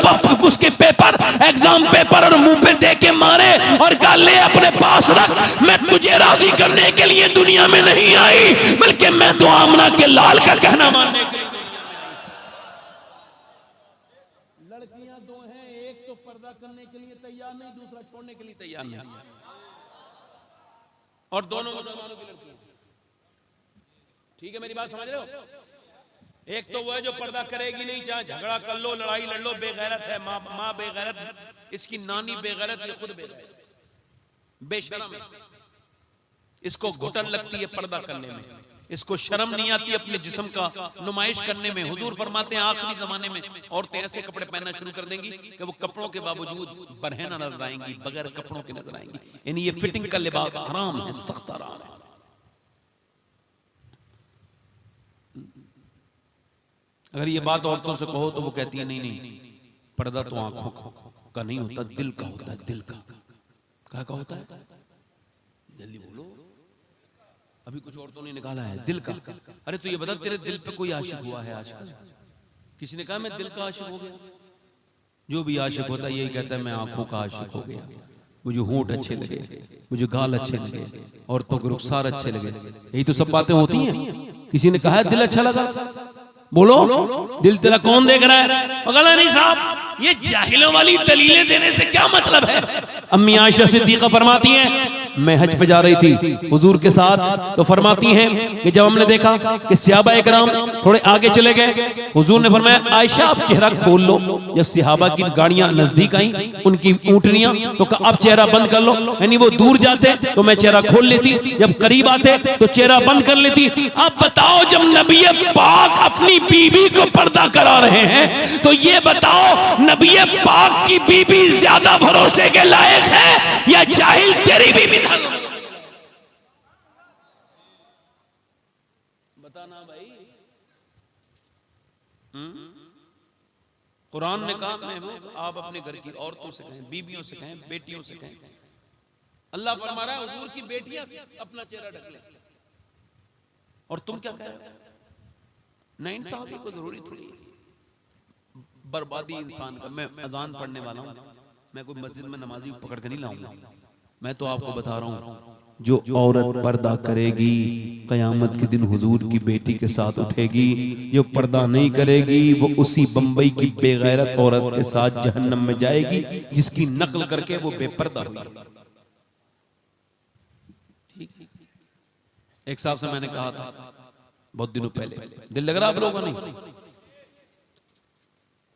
उसके पेपर एग्जाम पेपर और मुंह पे दे के मारे और कहा ले अपने पास रख, मैं तुझे राजी करने के लिए दुनिया में नहीं आई बल्कि मैं तो आमना के लाल का कहना मानने के लिए। लड़कियां दो हैं, एक तो पर्दा करने के लिए तैयार नहीं, दूसरा छोड़ने के लिए तैयार नहीं, और दोनों मुसलमानों की लड़कियां। ठीक है मेरी बात समझ रहे हो? एक तो वो है जो पर्दा करेगी नहीं, चाहे झगड़ा कर लो, लड़ाई लड़ लो, बेगैरत है, माँ बेगैरत, इसकी नानी बेगैरत, ये खुद बेगैरत, बेशरम है। इसको घुटन लगती है पर्दा करने में, इसको शर्म नहीं आती अपने जिस्म का नुमाइश करने में। हुजूर फरमाते हैं आखिरी जमाने में औरतें ऐसे कपड़े पहनना शुरू कर देंगी कि वो कपड़ों के बावजूद बरहना नजर आएंगी, बगैर कपड़ों के नजर आएंगी। यानी ये फिटिंग का लिबास हराम है, सख्त हराम है। अगर ये बात औरतों से कहो तो वो कहती है नहीं नहीं, पर्दा तो आंखों का नहीं होता, दिल का होता है। दिल का क्या का होता है? जल्दी बोलो, अभी कुछ औरतों ने निकाला है दिल का। अरे तो ये बता तेरे दिल पे कोई आशिक हुआ है आजकल? किसी ने कहा मैं दिल का आशिक हो गया। जो भी आशिक होता है यही कहता है मैं आंखों का आशिक हो गया, मुझे होंठ अच्छे लगे, मुझे गाल अच्छे लगे, औरतों के रुखसार अच्छे लगे। यही तो सब बातें होती हैं। किसी ने कहा है दिल अच्छा लगा, बोलो दिल तेरा कौन देख रहा है? मगर नहीं साहब, ये जाहिलों वाली दलीलें देने से क्या मतलब है? अम्मी आयशा सिद्दीका फरमाती हैं मैं हज पे जा रही थी हुजूर के साथ, तो फरमाती हैं कि जब हमने देखा कि सहाबा इकराम थोड़े आगे चले गए, हुजूर ने फरमाया आयशा आप चेहरा खोल लो। जब सहाबा की गाड़ियां नजदीक आई, उनकी ऊंटनियां, तो कहा अब चेहरा बंद कर लो। यानी वो दूर जाते तो मैं चेहरा खोल लेती, जब करीब आते तो चेहरा बंद कर लेती। अब बताओ जब नबी पाक अपनी बीबी को पर्दा करा रहे हैं, तो ये बताओ नबी पाक की बीबी ज्यादा भरोसे के लायक है या जाहिल तेरी बीबी? बताना भाई। कुरान ने कहा महबूब आप अपने घर की औरतों से कहें, बीबियों से कहें, बेटियों से कहें। अल्लाह फरमा रहा है हुजूर की बेटियां अपना चेहरा ढक ले, और तुम क्या कह रहे हो? नहीं इंसाफ को जरूरी थोड़ी बर्बादी इंसान का। मैं अजान पढ़ने वाला हूं, मैं कोई मस्जिद में नमाजी पकड़ के नहीं लाऊंगा। मैं तो आपको बता रहा हूं जो औरत पर्दा करेगी कयामत के दिन हुजूर की बेटी के साथ उठेगी। जो पर्दा नहीं करेगी वो उसी बंबई की बेगैरत औरत के साथ जहन्नम में जाएगी जिसकी नकल करके वो बेपर्दा हुई। एक साहब से मैंने कहा था बहुत दिनों पहले, दिल लग रहा आप लोगों को? नहीं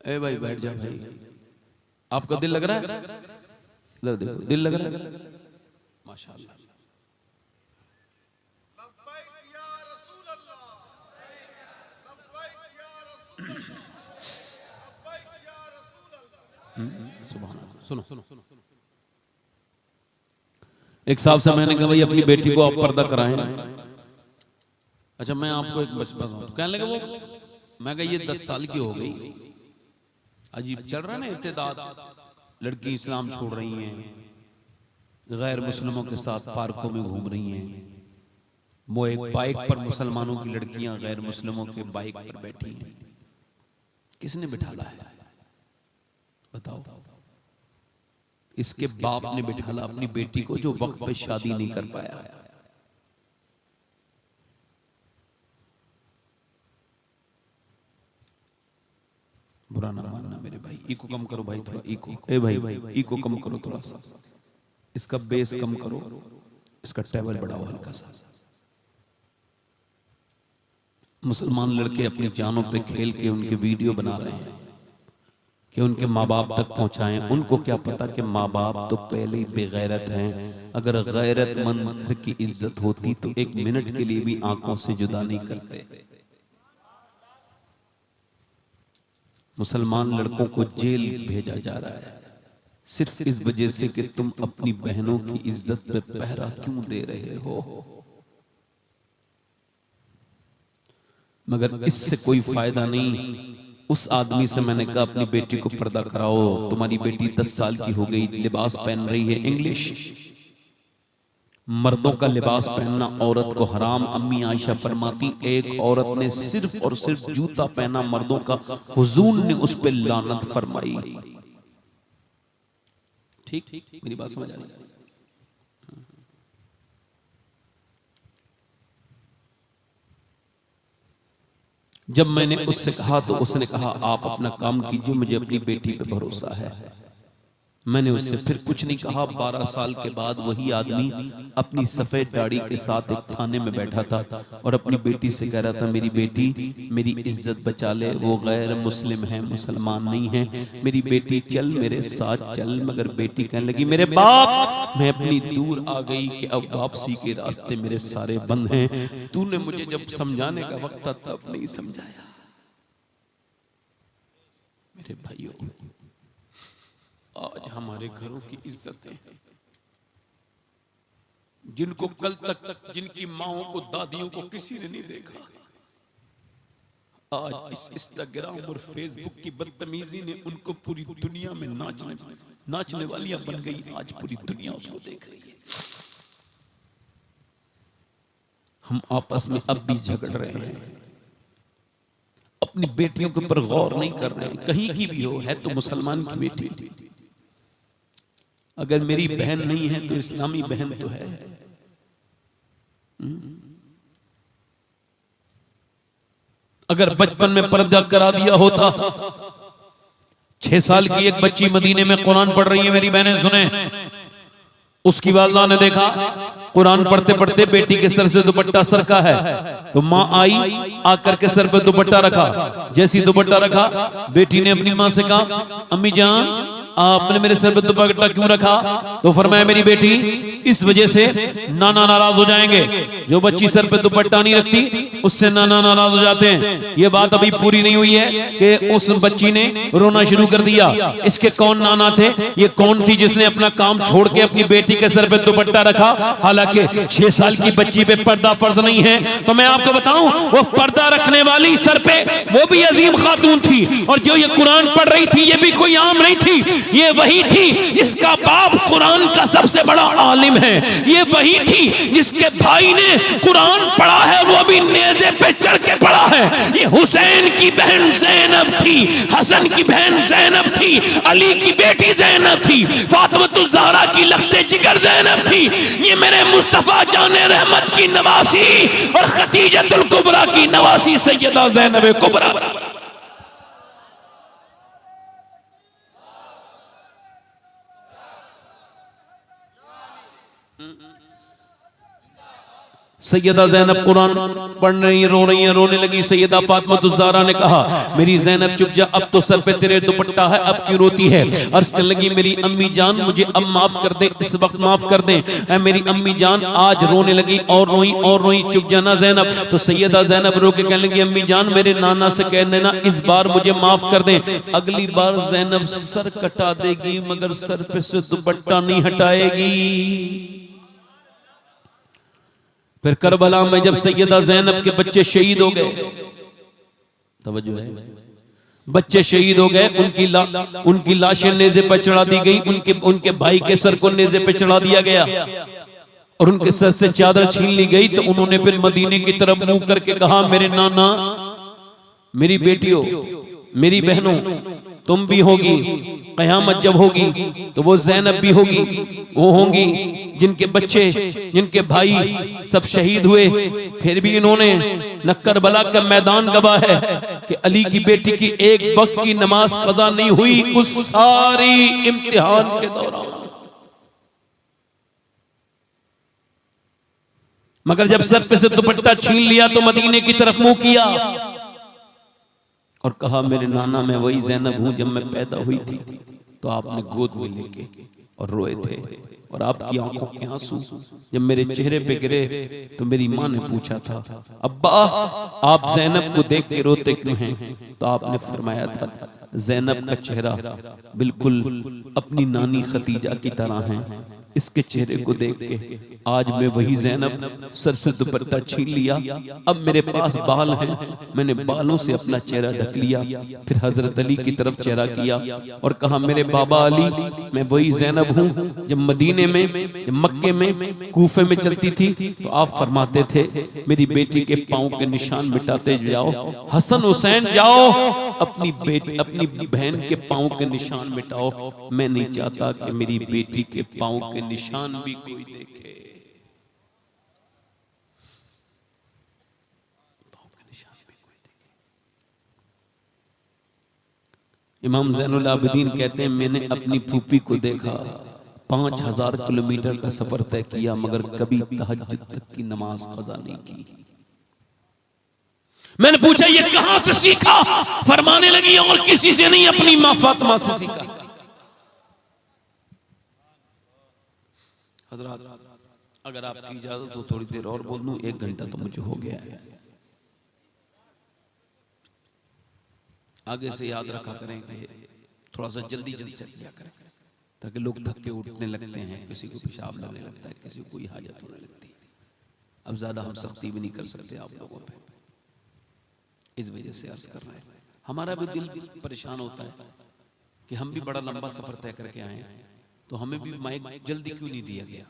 ए भाई बैठ जा भाई, आपका दिल लग रहा है? देखो दिल लग रहा है माशाअल्लाह। सुनो सुनो, एक साहब से मैंने कहा भाई अपनी बेटी को आप पर्दा कराएं। अच्छा मैं आपको एक बचपन कहने लगे वो, मैं कहा ये 10 साल की हो गई, अजीब चल रहा है ना इर्तिदाद। लड़की इस्लाम छोड़ रही हैं, गैर मुस्लिमों के साथ पार्कों में घूम रही हैं। वो एक बाइक पर मुसलमानों की लड़कियां गैर मुस्लिमों के बाइक पर बैठी हैं। किसने बिठाला है बताओ? इसके बाप ने बिठाला अपनी बेटी को जो वक्त पे शादी नहीं कर पाया। बुरा ना मानना मेरे भाई, इको कम करो भाई थोड़ा, इको। ए भाई इको कम करो थोड़ा सा, इसका बेस कम करो, इसका टेबल बढ़ाओ हल्का सा। मुसलमान लड़के अपनी जानों पे खेल के उनके वीडियो बना रहे हैं कि उनके माँ बाप तक पहुंचाएं। उनको क्या पता कि माँ बाप तो पहले ही बेगैरत हैं। अगर गैरतमंद घर की इज्जत होती तो 1 मिनट के लिए भी आंखों से जुदा नहीं करते। मुसलमान लड़कों को जेल भेजा जा रहा है सिर्फ इस वजह से कि तुम अपनी बहनों की इज्जत पे पहरा क्यों दे रहे हो। मगर इससे कोई फायदा नहीं। उस आदमी से मैंने कहा अपनी बेटी को पर्दा कराओ, तुम्हारी बेटी 10 साल की हो गई, लिबास पहन रही है इंग्लिश। मर्दों का लिबास पहनना औरत को हराम। अम्मी आयशा फरमाती एक औरत ने सिर्फ और सिर्फ जूता पहना मर्दों का, हुजूर ने उस पर लानत फरमाई। ठीक मेरी बात समझ आ रही है? जब मैंने उससे कहा तो उसने कहा आप अपना काम कीजिए, मुझे अपनी बेटी पे भरोसा है। मैंने उससे फिर कुछ नहीं कहा। 12 साल के बाद वही आदमी अपनी सफेद दाढ़ी के साथ एक थाने में बैठा था और अपनी बेटी से कह रहा था मेरी बेटी मेरी इज्जत बचा ले, वो गैर मुस्लिम है, मुसलमान नहीं है, मेरी बेटी चल मेरे साथ चल। मगर बेटी कहने लगी मेरे बाप मैं अपनी दूर आ गई कि अब वापसी के रास्ते मेरे सारे बंद हैं। तूने मुझे जब समझाने का वक्त था तब नहीं समझाया। मेरे भाइयों आज हमारे घरों की इज्जतें जिनको कल तक जिनकी माओं को दादियों को किसी ने नहीं देखा, आज इस इंस्टाग्राम और फेसबुक की बदतमीजी ने उनको पूरी दुनिया में नाचने वालियां बन गई। आज पूरी दुनिया उसको देख रही है। हम आपस में अब भी झगड़ रहे हैं, अपनी बेटियों के ऊपर गौर नहीं कर रहे, कहीं की भी हो, है तो मुसलमान की बेटी, अगर मेरी बहन नहीं है तो इस्लामी बहन तो है। अगर बचपन में पर्दा करा दिया होता, 6 साल की एक बच्ची मदीने में कुरान पढ़ रही है, मेरी बहनें सुने, उसकी वालिदा ने देखा कुरान पढ़ते पढ़ते बेटी के सर से दुपट्टा सरका है, तो माँ आई, आकर के सर पे दुपट्टा रखा, जैसी दुपट्टा रखा बेटी ने अपनी माँ से कहा, अम्मी जान आपने मेरे सर पे दुपट्टा क्यों रखा? तो फरमाया मेरी बेटी इस वजह से नाना नाराज हो जाएंगे, जो बच्ची सर पे दुपट्टा नहीं रखती उससे नाना नाराज हो जाते हैं। ये बात अभी पूरी नहीं हुई है कि उस बच्ची ने रोना शुरू कर दिया। इसके कौन नाना थे? ये कौन थी जिसने अपना काम छोड़ के अपनी बेटी के सर पे दुपट्टा रखा? हालांकि 6 साल की बच्ची पे पर्दा फर्ज नहीं है, तो मैं आपको बताऊं वो पर्दा रखने वाली सर पे वो भी अजीम खातून थी, और जो ये कुरान पढ़ रही थी ये भी कोई आम नहीं थी, ये वही थी जिसका बाप कुरान का सबसे बड़ा आलिम है, ये वही थी जिसके भाई ने कुरान पढ़ा है, वो भी नेज़े पे चढ़ के पढ़ा है। ये हुसैन की बहन ज़ैनब थी, हसन की बहन ज़ैनब थी, अली की बेटी ज़ैनब थी, फातिमा ज़हरा की लख्ते जिगर ज़ैनब थी। ये मेरे मुस्तफा जाने रहमत की नवासी और खदीजतुल कुबरा की नवासी सैयदा ज़ैनब कुबरा। सैयदा ज़ैनब कुरान पढ़ रही है, रो रही है, रोने लगी। सैयदा फातिमा ज़हरा ने कहा मेरी ज़ैनब चुप जा, अब तो सर पे तेरे दुपट्टा है, अब क्यों रोती है? अर्ज़ करने लगी मेरी अम्मी जान मुझे अब माफ कर दे, इस वक्त माफ कर दे। ऐ मेरी अम्मी जान, आज रोने लगी और रोई, चुप जाना ज़ैनब। तो सैयदा ज़ैनब रो के कहने लगी अम्मी जान मेरे नाना से कह देना इस बार मुझे माफ कर दे। अगली बार ज़ैनब सर कटा देगी मगर सर पे से दुपट्टा नहीं हटाएगी। फिर करबला में जब सैयदा ज़ैनब के बच्चे शहीद हो गए, तवज्जो है, बच्चे शहीद हो गए, उनकी लाशें नेज़े पर चढ़ा दी गई, उनके भाई के सर को नेज़े पे चढ़ा दिया गया और उनके सर से चादर छीन ली गई। तो उन्होंने फिर मदीने की तरफ मुंह करके कहा मेरे नाना, मेरी बेटियों, मेरी बहनों, तुम भी होगी, क़यामत जब होगी तो वो ज़ैनब भी होगी, वो होंगी जिनके बच्चे, जिनके भाई सब शहीद हुए, फिर भी इन्होंने न करबला का मैदान गवा है कि अली की बेटी की एक वक्त की नमाज कज़ा नहीं हुई उस सारी इम्तिहान के दौरान। मगर जब सर पे से दुपट्टा छीन लिया तो मदीने की तरफ मुंह किया और कहा मेरे नाना मैं वही ज़ैनब हूं जब मैं पैदा हुई थी तो आपने गोद में लेके और रोए थे, और आपकी आंखों के आंसू जब मेरे चेहरे पे गिरे तो मेरी माँ ने पूछा था अब्बा आप ज़ैनब को देख के रोते क्यों हैं? तो आपने फरमाया था ज़ैनब का चेहरा बिल्कुल अपनी नानी खदीजा की तरह है, इसके चेहरे को देख के आज मैं वही ज़ैनब, सर से दुपट्टा छीन लिया, अब मेरे पास बाल हैं, मैंने बालों से अपना चेहरा ढक लिया। फिर हजरत अली की तरफ चेहरा किया और कहा मेरे बाबा अली मैं वही ज़ैनब हूँ जब मदीने में, जब मक्के में, कूफे में चलती थी तो आप फरमाते थे मेरी बेटी के पाँव के निशान मिटाते जाओ, हसन हुसैन जाओ अपनी बहन के पाँव के निशान मिटाओ, मैं नहीं चाहता कि मेरी बेटी के पाँव के निशान भी कोई देखे। इमाम ज़ैनुल आबिदीन कहते हैं मैंने अपनी फूफी को देखा, 5000 किलोमीटर का सफर तय किया मगर कभी तहज्जुद तक की नमाज कज़ा नहीं की। मैंने पूछा ये कहां से सीखा? फरमाने लगी और किसी से नहीं, अपनी मां फातिमा से सीखा। हज़रात अगर आपकी इजाजत हो थोड़ी देर और बोल दूं, 1 घंटा तो मुझे हो गया है। आगे से याद रखा करें कि थोड़ा सा जल्दी से किया करें ताकि लोग थक के उठने लगते हैं, किसी को पेशाब लगने लगता है, किसी को कोई हाजत होने लगती है। अब ज्यादा हम सख्ती भी नहीं कर सकते आप लोगों पे, इस वजह से अर्ज कर रहे हैं। हमारा भी दिल परेशान होता है कि हम भी बड़ा लंबा सफर तय करके आए तो हमें भी माइक जल्दी क्यों नहीं दिया गया?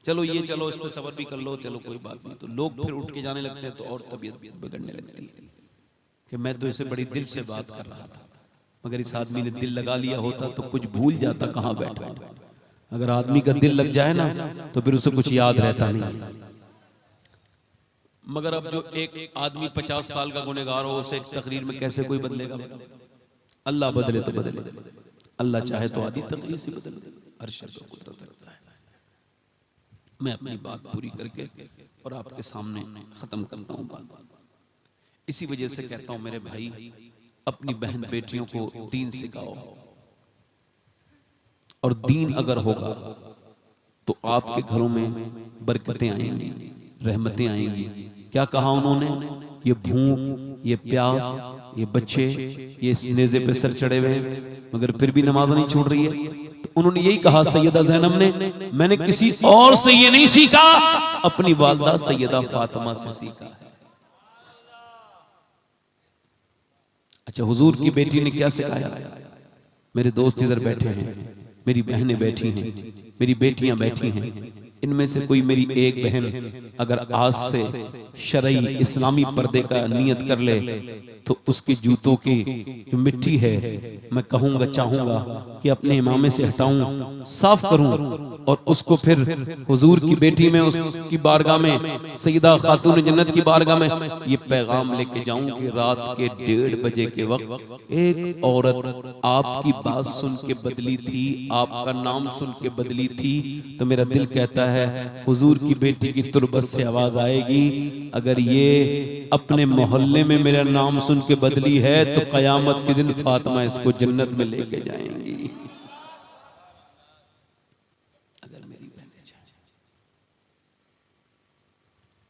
चलो ये चलो इस पे सबर भी कर लो, चलो कोई बात नहीं। तो लोग फिर उठ के जाने लगते हैं तो और तबीयत बिगड़ने लगती है। कि मैं तो इसे बड़ी दिल से बात कर रहा था, मगर इस आदमी ने दिल लगा लिया होता तो कुछ भूल जाता कहाँ बैठा है। अगर आदमी का दिल लग जाए ना तो फिर उसे कुछ याद रहता नहीं है। मगर अब जो एक आदमी 50 साल का गुनहगार हो उसे एक तकरीर में कैसे कोई बदलेगा? अल्लाह बदले तो बदले, अल्लाह चाहे तो आधी तकरीर से बदल दे, हर शब्द को कुदरत रखता है। मैं अपनी बात पूरी करके और आपके सामने खत्म करता हूं बात। इसी वजह से कहता हूं मेरे भाई, अपनी बहन बेटियों को दीन सिखाओ, और दीन अगर होगा तो आपके घरों में बरकतें आएंगी, रहमतें आएंगी। क्या कहा उन्होंने? ये भूख, ये प्यास, ये बच्चे, ये इस नेज़े पे सर चढ़े हुए हैं मगर फिर भी नमाज नहीं छोड़ रही है। तो उन्होंने यही कहा सैयदा ज़ैनब ने, मैंने किसी और से ये नहीं सीखा, अपनी वालिदा सैयदा फातिमा से सीखा है। अच्छा, हुजूर की बेटी ने क्या सिखाया? मेरे दोस्त इधर बैठे हैं, मेरी बहनें बैठी हैं, मेरी बेटियां बैठी हैं, इनमें से कोई मेरी एक बहन अगर आज से शरई इस्लामी पर्दे का नियत कर ले तो उसके जूतों की जो मिट्टी है मैं कहूंगा, चाहूंगा कि अपने इमामे से हटाऊं, साफ करूं और उसको फिर हुजूर की बेटी में, उसकी बारगाह में, सैयदा खातून जन्नत की बारगाह में ये पैगाम लेके जाऊं कि रात के 1:30 बजे के वक्त एक औरत आपकी बात सुन के बदली थी, आपका नाम सुन के बदली थी। तो मेरा दिल कहता है हुजूर की बेटी की तुरबत से आवाज आएगी, अगर ये अपने मोहल्ले में मेरा नाम सुन के बदली है तो कयामत के दिन फातिमा इसको जन्नत में लेके जाएंगी। अगर मेरी बहनें जाए,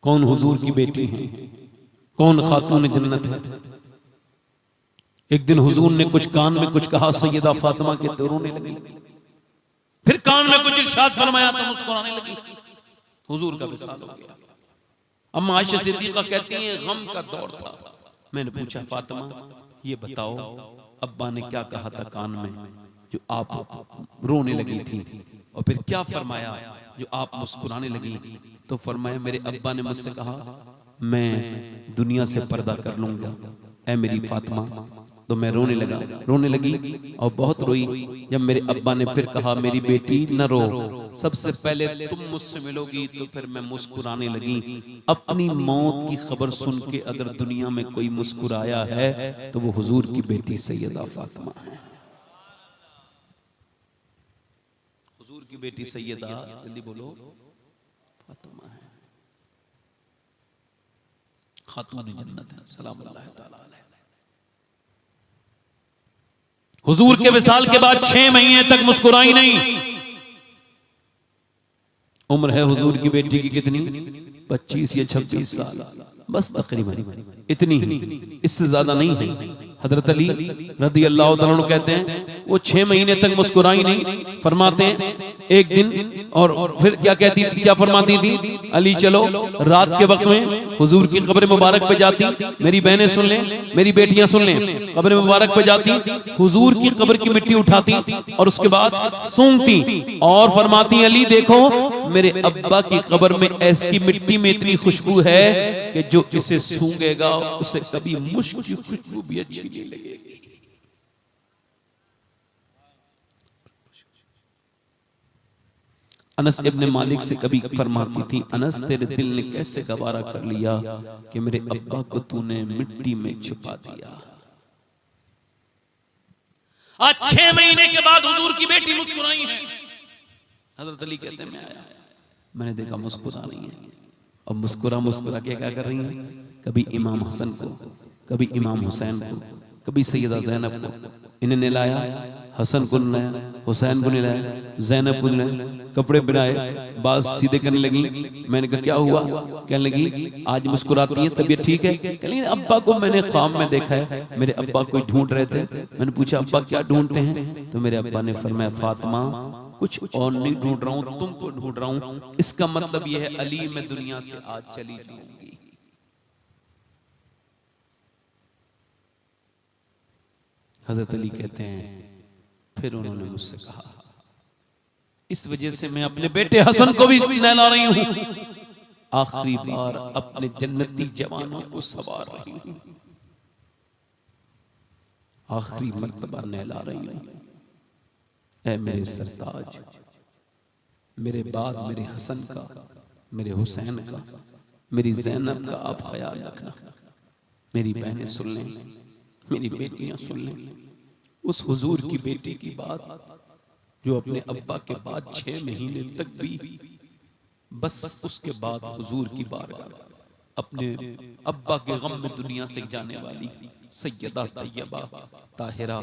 कौन हुजूर की बेटी है, कौन खातून जन्नत है? एक दिन हुजूर ने कुछ कान में कुछ कहा, सैयदा फातिमा के तो रोने लगी, फिर कान में कुछ इरशाद फरमाया तो मुस्कुराने लगी। हुजूर का विसाल हो गया। अम्मा आयशा सिद्दीका कहती हैं गम का दौर था। मैंने पूछा फातिमा ये बताओ अब्बा ने क्या कहा था कान में जो आप रोने लगी थी, और फिर क्या फरमाया जो आप मुस्कुराने लगी? तो फरमाया मेरे अब्बा ने मुझसे कहा मैं दुनिया से पर्दा कर लूंगा ऐ मेरी फातिमा। तो मैं रोने लगी और बहुत रोई। जब मेरे अब्बा ने फिर कहा मेरी बेटी न रो, सबसे पहले तुम मुझसे मिलोगी, तो फिर मैं मुस्कुराने लगी। अपनी मौत की खबर सुन के अगर दुनिया में कोई मुस्कुराया है तो वो हुजूर की बेटी सैयदा फातिमा है। हुजूर की बेटी सैयदा, जल्दी बोलो, फातिमा है, खातून जन्नत है सलामुल्लाह तआला अलैहा। हुजूर के विसाल के बाद 6 महीने तक मुस्कुराई नहीं। उम्र है हुजूर की बेटी की कितनी? 25 या 26 साल, बस तकरीबन इतनी ही, इससे ज्यादा नहीं है। हजरत अली रज़ी अल्लाह तआला अन्हु कहते हैं वो 6 महीने तक मुस्कुराई नहीं। फरमाते हैं एक दिन, और फिर क्या कहती थी, क्या फरमाती थी? अली चलो रात के वक्त में हुजूर की कब्र मुबारक पे जाती, मेरी बहनें सुन लें, मेरी बेटियां सुन लें, कब्र मुबारक पे जाती, हुजूर की कब्र की मिट्टी उठाती और उसके बाद सूंघती और फरमाती अली देखो मेरे अब्बा की कब्र में ऐसी मिट्टी में इतनी खुशबू है कि जो इसे सूंघेगा उसे कभी मुश्क की खुशबू भी अच्छी नहीं लगेगी। अनस इब्ने मालिक से कभी फरमाती थी अनस तेरे दिल ने कैसे गवारा कर लिया कि मेरे अब्बा को तूने मिट्टी में छुपा दिया। आज 6 महीने के बाद हुजूर की बेटी मुस्कुराई है। हजरत अली कहते हैं मैं आया, मैंने देखा मुस्कुरा रही है, और मुस्कुरा के क्या कर रही है? कभी इमाम हसन को, कभी इमाम हुसैन को, कभी सैयदा ज़ैनब को, इन्हें निलाया, हसन को निलाया, हुसैन को निलाया, ज़ैनब को निलाया, कपड़े पहनाए, बात सीधे करने लगी। मैंने कहा क्या हुआ? कहने लगी आज मुस्कुराती है, तबीयत ठीक है? कहने लगी अब्बा को मैंने ख्वाब में देखा है, मेरे अब्बा को ढूंढ रहे थे। मैंने पूछा अब्बा क्या ढूंढते हैं? तो मेरे अब्बा ने फरमाया फातिमा कुछ और नहीं ढूंढ रहा हूं, तुमको ढूंढ रहा हूं। इसका मतलब यह है अली मैं दुनिया से आज चली जाऊंगी। हजरत अली कहते हैं फिर उन्होंने मुझसे कहा इस वजह से मैं अपने बेटे हसन को भी नहला रही हूं, आखिरी बार अपने जन्नती जवानों को सवार रही हूं। आखिरी मर्तबा नहला रही हूं। ऐ मेरे सरताज, मेरे बाद मेरे हसन का, मेरे हुसैन का, मेरी ज़ैनब का आप ख्याल रखना। मेरी बहनें सुन लें, मेरी बेटियां सुन लें, उस हुजूर की बेटी की बात जो अपने अब्बा के बाद 6 महीने तक भी बस उसके बाद हुजूर की बारगाह अपने अब्बा के गम में दुनिया से जाने वाली सैयदा तैयबा ताहिरा,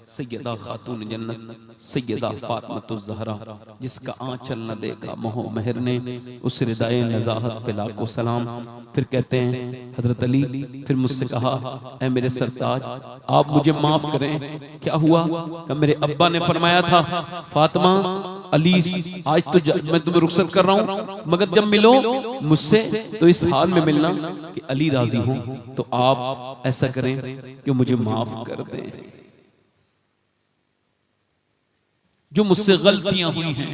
सैयदा खातून जन्नत, सैयदा फातिमातुज़ ज़हरा, जिसका आंचल न देखा मोह महर ने, उस रिदाए नज़ाहत पे लाखों सलाम। फिर कहते हैं हजरत अली, फिर मुझसे कहा, ऐ मेरे सरताज आप मुझे माफ करें। क्या हुआ? कि मेरे अब्बा ने फरमाया था, फातिमा अली आज तो मैं तुम्हें रुखसत कर रहा हूं, मगर जब मिलो मुझसे तो इस हाल में मिलना कि अली राजी हो, तो आप ऐसा करें कि मुझे माफ कर दें, जो मुझसे गलतियां हुई हैं।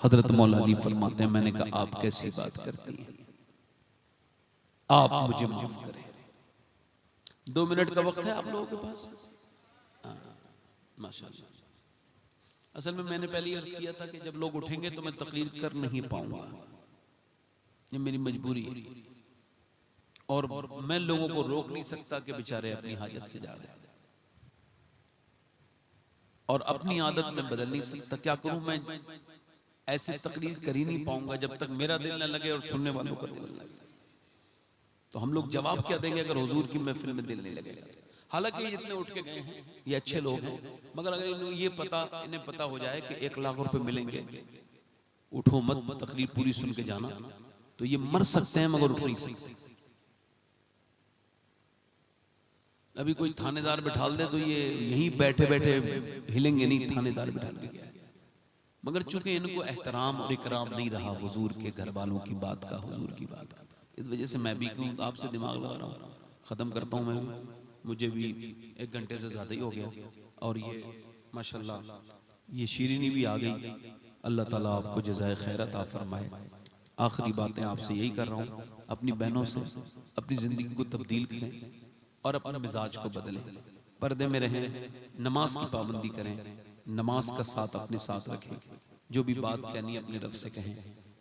हजरत मौला अली फरमाते हैं, मैंने कहा आप कैसी बात करती हैं, आप मुझे माफ करें। 2 मिनट का वक्त है आप लोगों के पास? माशाअल्लाह। असल में मैंने पहले अर्ज किया था कि जब लोग उठेंगे तो मैं तकरीर कर नहीं पाऊंगा, ये मेरी मजबूरी है, और मैं लोगों को रोक नहीं सकता कि बेचारे अपनी हाजत से जा रहे हैं, और अपनी आदत में बदल नहीं सकता। क्या करूं, मैं ऐसे तकरीर कर ही नहीं पाऊंगा जब तक मेरा दिल न लगे और सुनने वालों का दिल न लगे। तो हम लोग जवाब क्या देंगे अगर हुजूर की महफिल में दिल नहीं लगेगा? हालांकि ये जितने उठ के गए हैं ये अच्छे लोग हैं, मगर अगर इन्हें पता हो जाए कि 1 लाख रुपए मिलेंगे, उठो मत, तकरीर पूरी सुन के जाना, तो ये मर सकते हैं मगर उठ नहीं सकते। अभी कोई थानेदार बिठाल दे तो ये यहीं बैठे बैठे हिलेंगे नहीं, थानेदार बिठाल के गया। मगर चूंकि इनको एहतराम और इकराम नहीं रहा हुजूर के घर वालों की बात का, हुजूर की बात का, इस वजह से मैं भी क्यों आपसे दिमाग लगा रहा हूँ। खत्म करता हूँ मैं, मुझे भी 1 घंटे से ज्यादा ही हो गया, और ये माशाल्लाह ये शीरीनी भी आ गई। अल्लाह ताला आपको जज़ाए खैर अता फरमाए। आखिरी बातें आपसे यही कर रहा हूँ, अपनी बहनों से अपनी जिंदगी को तब्दील करें और अपने मिजाज को बदलें, पर्दे में रहें, नमाज की पाबंदी करें, नमाज का साथ अपने साथ रखें, जो भी बात कहनी है अपने रब से कहें।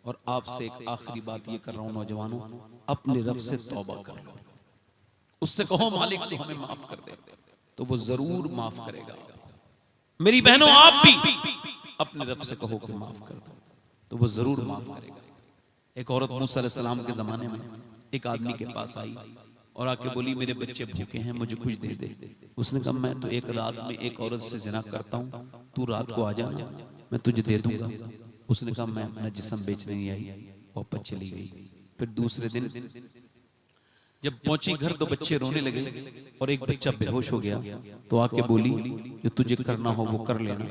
और आपसे एक आखिरी बात ये कर रहा हूँ नौजवानों, अपने रब से तौबा कर लो, उससे कहो मालिक तू हमें माफ कर दे, तो वो जरूर माफ करेगा। मेरी बहनों आप भी अपने रब से कहो कि माफ कर दो, तो वो जरूर माफ करेगा। एक औरत मूसा अलैहिस्सलाम के जमाने में एक आदमी के पास आई और आके बोली, मेरे बच्चे भूखे हैं, मुझे कुछ दे दे। उसने कहा, मैं तो एक रात में एक औरत से जिना करता हूँ, तू रात को आ जाना, मैं तुझे दे दूंगा। उसने कहा, मैं अपना जिस्म बेचने नहीं आई, वापस चली गई। फिर दूसरे दिन जब पहुंची घर तो बच्चे रोने लगे और एक बच्चा बेहोश हो गया, तो आके बोली, जो तुझे करना हो वो कर लेना,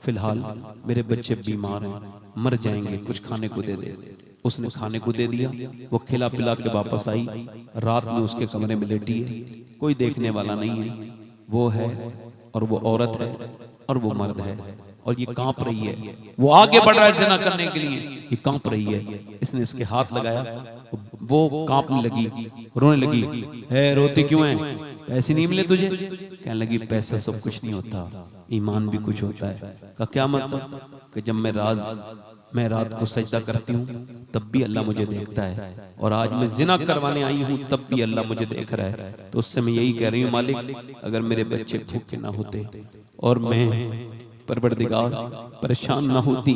फिलहाल मेरे बच्चे बीमार हैं, मर जाएंगे, कुछ खाने को दे दे। उसने खाने को दे दिया, वो खिला पिला के वापस आई, रात में उसके कमरे में लेटी है, कोई देखने वाला नहीं है, वो है और वो औरत है और वो मर्द है, और ये कांप रही है, वो आगे बढ़ रहा है जिना करने के लिए, ये कांप रही है। इसने इसके हाथ लगाया, वो कांपने लगी, रोने लगी, है रोती क्यों है, पैसे नहीं मिले तुझे? कहने लगी, पैसा सब कुछ नहीं होता, ईमान भी कुछ होता है। का क्या मतलब? कि जब मैं रात को सजदा करती हूँ तब भी अल्लाह मुझे देखता है, और आज मैं जिना करवाने आई हूँ तब भी अल्लाह मुझे देख रहा है। तो उससे मैं यही कह रही हूँ, मालिक अगर मेरे बच्चे भूखे ना होते और मैं परवरदिगार परेशान ना होती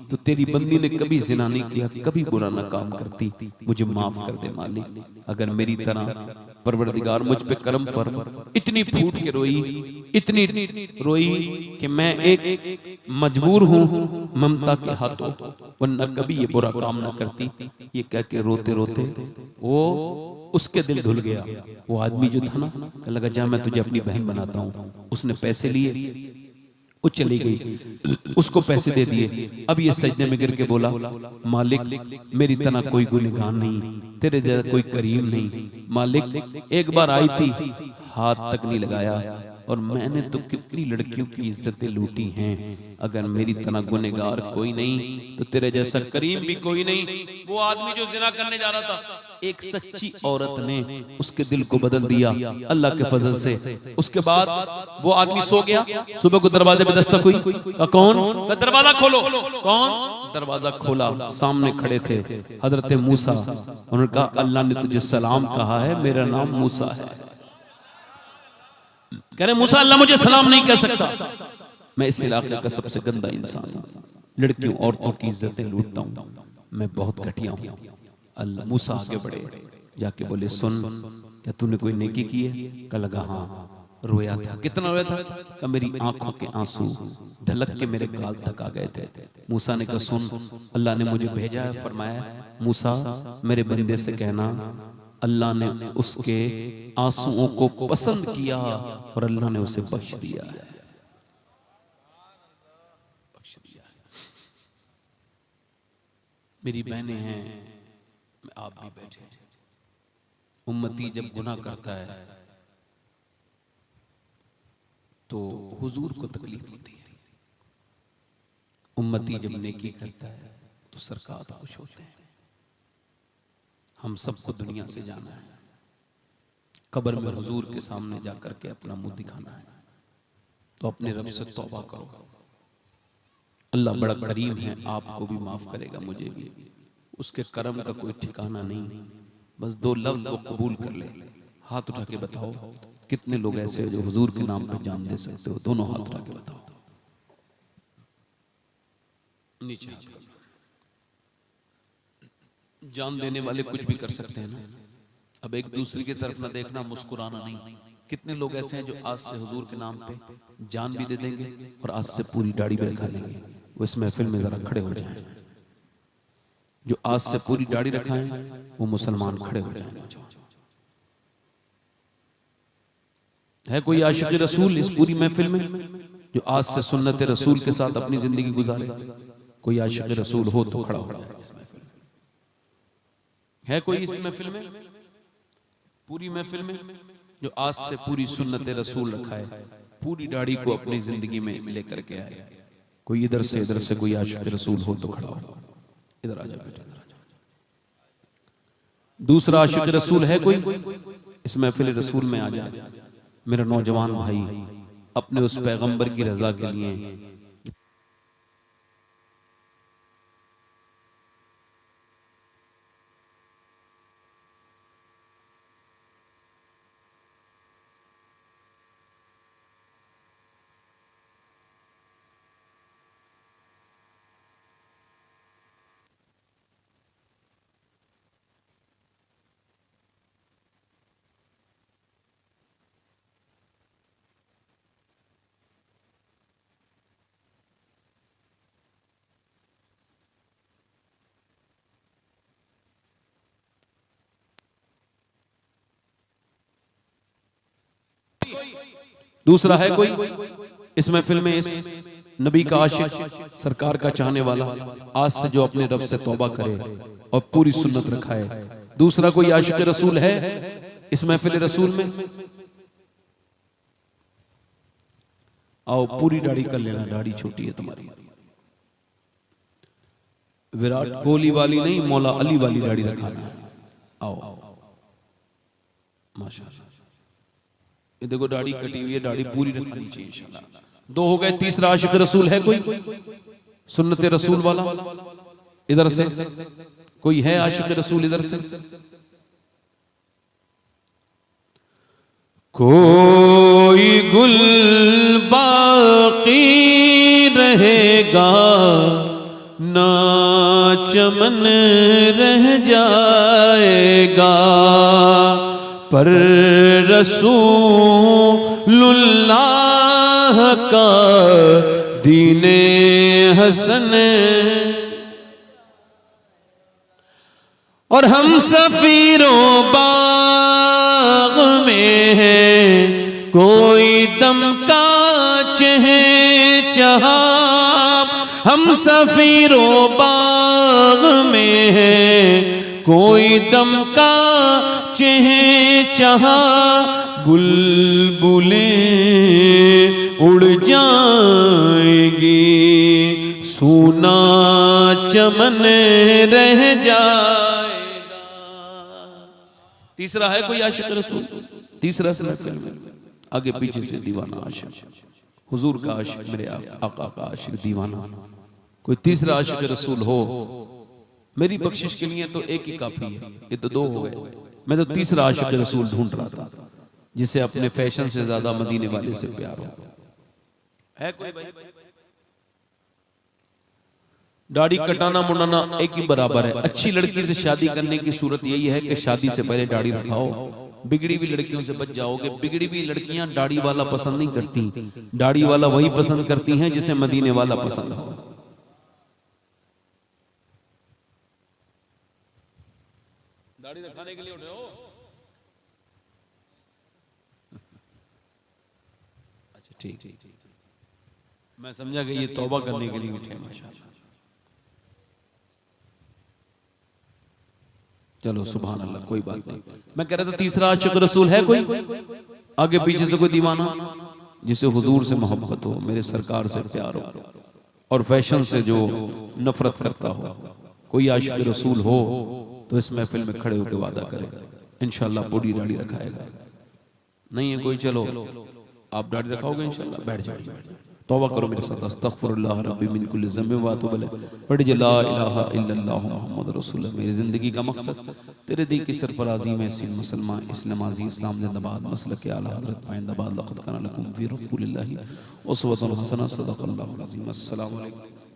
तो तेरी बंदी ने कभी जिना नहीं किया, कभी बुरा ना काम करती, मुझे माफ कर दे मालिक। अगर मेरी तरह परवरदिगार मुझ पे करम फरमा, इतनी फूट के रोई, इतनी रोई कि मैं एक मजबूर हूँ ममता के हाथों, वरना कभी ये बुरा काम ना करती। ये कह के रोते रोते वो उसके दिल धुल गया। वो आदमी जो था ना, लगा जा मैं तुझे अपनी बहन बनाता हूँ। उसने पैसे लिए, वो चली गई, उसको पैसे दे दिए। अब ये सजदे में गिर के बोला, मालिक मेरी तरह कोई गुनहगार नहीं, तेरे जैसा कोई करीम नहीं। मालिक एक बार आई थी, हाथ तक नहीं लगाया, और मैंने तो कितनी लड़कियों की इज्जतें लूटी हैं। अगर मेरी तरह गुनहगार कोई नहीं तो तेरे जैसा करीम भी कोई नहीं। वो आदमी जो जिना करने जा रहा था एक सच्ची औरत ने उसके दिल को बदल दिया अल्लाह के फजल से। उसके बाद वो आदमी सो गया, सुबह को दरवाजे पे दस्तक हुई, कौन? दरवाजा खोलो। कौन? दरवाजा खोला, सामने खड़े थे हजरत मूसा। उन्होंने कहा अल्लाह ने तुझे सलाम कहा है, मेरा नाम मूसा है। कह रहे मूसा अल्लाह मुझे सलाम नहीं कह सकता, मैं इस इलाके का सबसे गंदा इंसान हूं, लड़कियों औरतों की इज्जतें लूटता हूं, मैं बहुत घटिया हूं। अल्लाह मूसा आगे बढ़े, जाके बोले सुन, क्या तूने कोई नेकी की है? कहा लगा हाँ, रोया था। कितना रोया था? कहा मेरी आंखों के आंसू ढलक के मेरे गाल तक आ गए थे। मूसा ने कहा सुन, अल्लाह ने मुझे भेजा है, फरमाया मूसा मेरे बंदे से कहना अल्लाह ने उसके आंसुओं को पसंद किया और अल्लाह ने उसे बख्श दिया है। मेरी बहनें हैं, आप भी बैठे। उम्मती जब गुनाह करता है तो हुजूर को तकलीफ होती है, उम्मती जब नेकी करता है तो सरकार खुश होते हैं। हम सबको दुनिया से जाना है, कब्र में हुजूर के सामने जाकर के अपना मुंह दिखाना है, तो अपने रब से तौबा करो। अल्लाह बड़ा करीम है, आपको भी माफ करेगा, मुझे भी। उसके करम का कोई ठिकाना नहीं। बस दो लफ्ज को कबूल कर ले। हाथ उठा के बताओ कितने लोग ऐसे हैं जो हुजूर के नाम पे जान दे सकते हो? दोनों हाथ उठा के बताओ। नीचे हाथ कर। जान देने वाले कुछ भी कर सकते हैं ना। अब एक दूसरे की तरफ ना देखना, मुस्कुराना नहीं। कितने लोग ऐसे हैं जो आज से हुजूर के नाम पे जान भी दे देंगे और आज से पूरी दाढ़ी भी रखा लेंगे। वो इस महफिल में जरा खड़े हो जाएं। जो आज से पूरी दाढ़ी रखाएं वो मुसलमान खड़े हो जाएंगे। है कोई आशिक रसूल इस पूरी महफिल में जो आज से सुन्नत रसूल के साथ अपनी जिंदगी गुजारे? कोई आशिक रसूल हो तो खड़ा हो जाए। है कोई इस महफिल में, पूरी महफिल में, जो आज से पूरी सुन्नत रसूल रखाए, पूरी दाढ़ी को अपनी जिंदगी में लेकर के आए? कोई इधर से कोई आशिक रसूल हो तो खड़ा हो। इधर आ जा बेटा, इधर आ जा। दूसरा आशिक रसूल है कोई इस महफिल रसूल में? आ जाए मेरा नौजवान भाई, अपने उस पैगंबर की रजा के लिए दूसरा है कोई इस महफिल में, इस नबी का आशिक, सरकार का चाहने वाला, आज से जो अपने रब से तौबा करे और पूरी सुन्नत रखाए? दूसरा कोई आशिक रसूल है इस महफिल रसूल में? आओ पूरी दाढ़ी कर लेना, दाढ़ी छोटी है तुम्हारी। विराट कोहली वाली नहीं, मौला अली वाली दाढ़ी रखाना है। आओ माशाअल्लाह। ये देखो दाढ़ी कटी हुई है, दाढ़ी पूरी रखनी चाहिए इंशाल्लाह। दो हो गए। तीसरा आशिक रसूल है कोई सुन्नत रसूल वाला? इधर से कोई है आशिक रसूल? इधर से कोई गुल बाकी रहेगा ना चमन रह जाएगा, पर रसूलुल्लाह का दीने हसन और हम सफीरों बाग में हैं, कोई दम का चहा, हम सफीरों बाग में हैं, कोई दम का चहा, बुलबुलें उड़ जाएंगी, सूना चमन रह जाएगा। तीसरा है कोई आशिक रसूल, तीसरा इस महफिल में आगे पीछे से दीवाना आशिक, हुजूर का आशिक, मेरे आका का आशिक दीवाना, कोई तीसरा आशिक रसूल हो मेरी बख्शिश के लिए तो एक ही काफी है। ये तो दो हो गए, मैं तो तीसरा आशिक रसूल ढूंढ रहा था जिसे अपने फैशन से ज्यादा मदीने वाले से प्यार हो। है कोई भाई? दाढ़ी कटाना मुंडाना एक ही बराबर है। अच्छी लड़की से शादी करने की सूरत यही है कि शादी से पहले दाढ़ी रखाओ, बिगड़ी हुई लड़कियों से बच जाओगे। बिगड़ी हुई लड़कियां दाढ़ी वाला पसंद नहीं करती, दाढ़ी वाला वही पसंद करती हैं जिसे मदीने वाला पसंद हो। दाढ़ी रखाने के लिए उठे हो? अच्छा ठीक ठीक, मैं समझा कि ये तौबा करने के लिए उठे हैं। माशाअल्लाह, चलो सुभान अल्लाह, कोई बात नहीं। मैं कह रहा था तीसरा आशिक रसूल है कोई आगे पीछे से कोई दीवाना जिसे हुजूर से मोहब्बत हो, मेरे सरकार से प्यार हो और फैशन से जो नफरत करता हो। कोई आशिक रसूल हो तो इस महफिल में खड़े होकर वादा करे इंशाअल्लाह बूढ़ी दाढ़ी रखाएगा। नहीं है कोई, चलो आप दाढ़ी रखाओगे इंशाअल्लाह, बैठ जाइए, तौबा करो मेरे साथ। अस्तगफिरुल्लाह रब्बी मिन कुल्लि ज़ंबिन व अतूबु इलैह, पढ़ जे ला इलाहा इल्लल्लाह मुहम्मद रसूलुल्लाह। मेरी जिंदगी का मकसद तेरे दी की सरफराजी में सीन मुसलमान इस्लामाजी इस्लाम जिंदाबाद, मसलक के आला हज़रत पाइंदाबाद। लक़द काना लकुम फ़ी रसूलिल्लाहि उसवतुन हसना, सदक़ल्लाहुल अज़ीम। अस्सलामु अलैकुम।